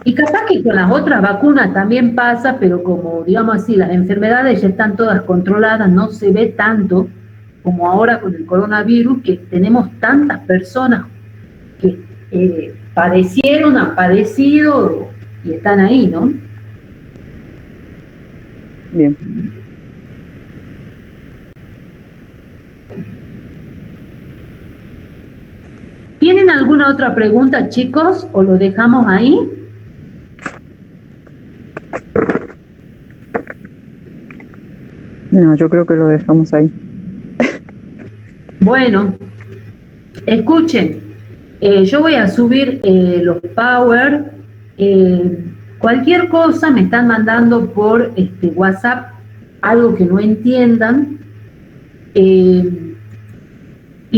Y capaz que con las otras vacunas también pasa, pero como, digamos así, las enfermedades ya están todas controladas, no se ve tanto como ahora con el coronavirus, que tenemos tantas personas que han padecido y están ahí, ¿no? Bien. ¿Tienen alguna otra pregunta, chicos, o lo dejamos ahí? No, yo creo que lo dejamos ahí. Bueno, escuchen, yo voy a subir los power, Cualquier cosa me están mandando por WhatsApp, algo que no entiendan. Y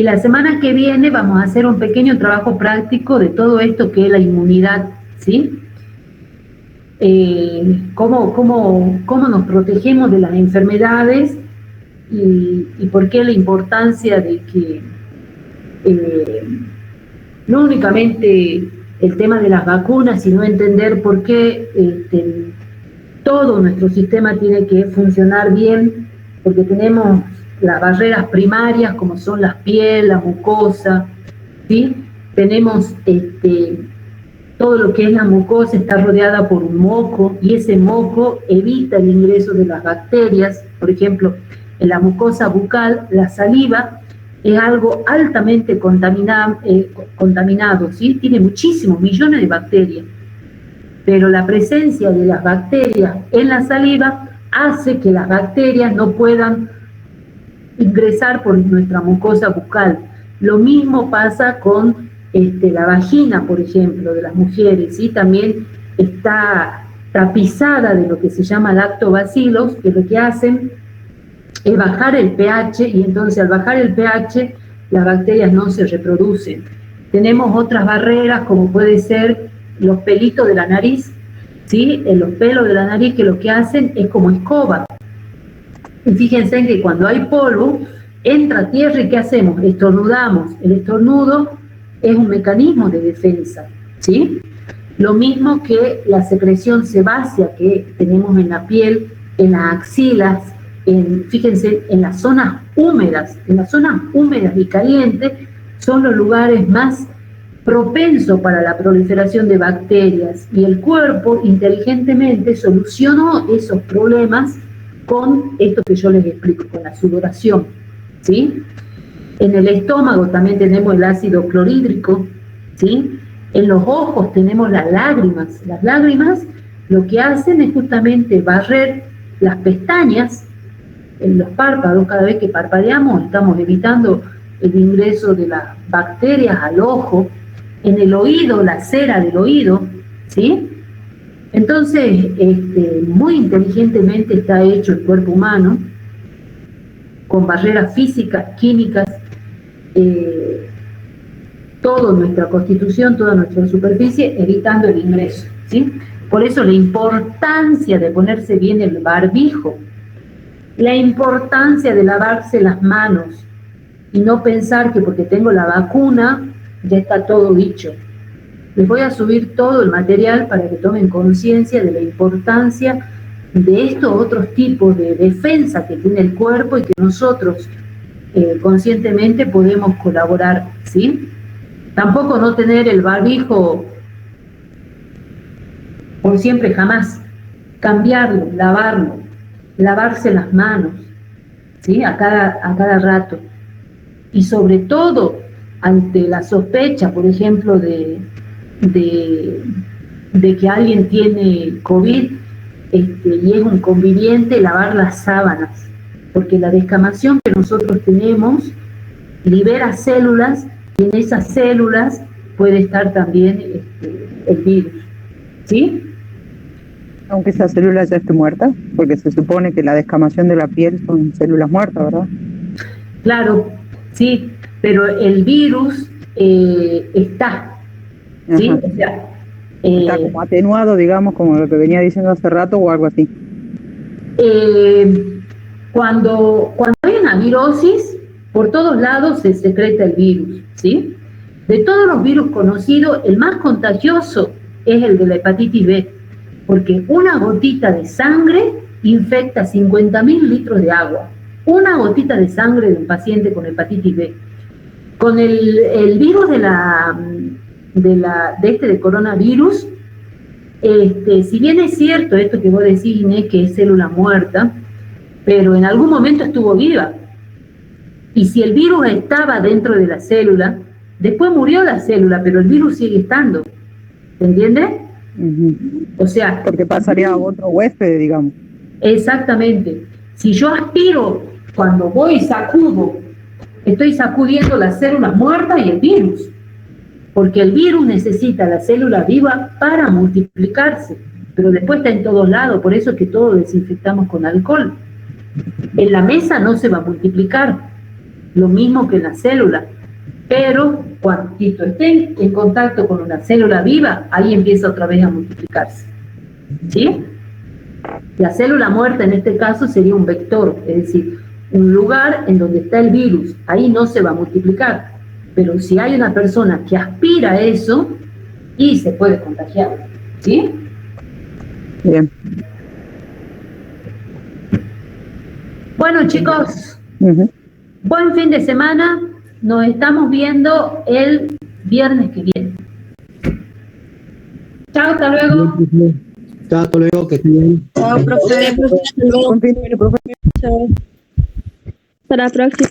la semana que viene vamos a hacer un pequeño trabajo práctico de todo esto que es la inmunidad, ¿sí? Cómo nos protegemos de las enfermedades y por qué la importancia de que no únicamente el tema de las vacunas, sino entender por qué todo nuestro sistema tiene que funcionar bien, porque tenemos las barreras primarias como son la piel, la mucosa, ¿sí? Tenemos todo lo que es la mucosa está rodeada por un moco y ese moco evita el ingreso de las bacterias. Por ejemplo, en la mucosa bucal, la saliva es algo altamente contaminado, ¿sí? Tiene muchísimos millones de bacterias, pero la presencia de las bacterias en la saliva hace que las bacterias no puedan ingresar por nuestra mucosa bucal. Lo mismo pasa con la vagina, por ejemplo, de las mujeres, ¿sí? También está tapizada de lo que se llama lactobacilos, que lo que hacen es bajar el pH, y entonces al bajar el pH las bacterias no se reproducen. Tenemos otras barreras, como puede ser los pelitos de la nariz, ¿sí? Los pelos de la nariz, que lo que hacen es como escoba. Y fíjense que cuando hay polvo, entra tierra y ¿qué hacemos? Estornudamos. El estornudo es un mecanismo de defensa, ¿sí? Lo mismo que la secreción sebácea que tenemos en la piel, en las axilas, fíjense, en las zonas húmedas y calientes, son los lugares más propensos para la proliferación de bacterias, y el cuerpo inteligentemente solucionó esos problemas con esto que yo les explico, con la sudoración, ¿sí? En el estómago también tenemos el ácido clorhídrico, ¿sí? En los ojos tenemos las lágrimas. Las lágrimas lo que hacen es justamente barrer las pestañas en los párpados. Cada vez que parpadeamos estamos evitando el ingreso de las bacterias al ojo. En el oído, la cera del oído, ¿sí? Entonces, muy inteligentemente está hecho el cuerpo humano, con barreras físicas, químicas, toda nuestra constitución, toda nuestra superficie, evitando el ingreso, ¿sí? Por eso la importancia de ponerse bien el barbijo, la importancia de lavarse las manos y no pensar que porque tengo la vacuna ya está todo dicho. Les voy a subir todo el material para que tomen conciencia de la importancia de estos otros tipos de defensa que tiene el cuerpo y que nosotros conscientemente podemos colaborar, ¿sí? Tampoco no tener el barbijo por siempre jamás, cambiarlo, lavarlo, lavarse las manos, ¿sí? a cada rato, y sobre todo ante la sospecha, por ejemplo, de que alguien tiene COVID y es un conviviente, lavar las sábanas, porque la descamación que nosotros tenemos libera células, y en esas células puede estar también el virus, ¿sí? Aunque esa célula ya esté muerta, porque se supone que la descamación de la piel son células muertas, ¿verdad? Claro, sí, pero el virus está, ¿sí? Ajá. O sea, está como atenuado, digamos, como lo que venía diciendo hace rato o algo así. Cuando hay una virosis, por todos lados se secreta el virus, ¿sí? De todos los virus conocidos, el más contagioso es el de la hepatitis B, porque una gotita de sangre infecta 50.000 litros de agua. Una gotita de sangre de un paciente con hepatitis B. Con el virus de coronavirus, si bien es cierto esto que vos decís, Inés, que es célula muerta, pero en algún momento estuvo viva. Y si el virus estaba dentro de la célula, después murió la célula, pero el virus sigue estando. ¿Se entiende? Uh-huh. O sea... porque pasaría a otro huésped, digamos. Exactamente. Si yo aspiro, cuando voy y sacudo, estoy sacudiendo las células muertas y el virus. Porque el virus necesita la célula viva para multiplicarse. pero después está en todos lados, por eso es que todo desinfectamos con alcohol. En la mesa no se va a multiplicar, lo mismo que en la célula, pero cuando esté en contacto con una célula viva, ahí empieza otra vez a multiplicarse. ¿Sí? La célula muerta en este caso sería un vector, es decir, un lugar en donde está el virus, ahí no se va a multiplicar, pero si hay una persona que aspira a eso, y se puede contagiar. ¿Sí? Bien. Bueno, chicos, buen fin de semana. Nos estamos viendo el viernes que viene. Chao, hasta luego. Chao, hasta luego, que estén bien. Chao, profe. Buen fin de semana, profe. Chao. Hasta la próxima.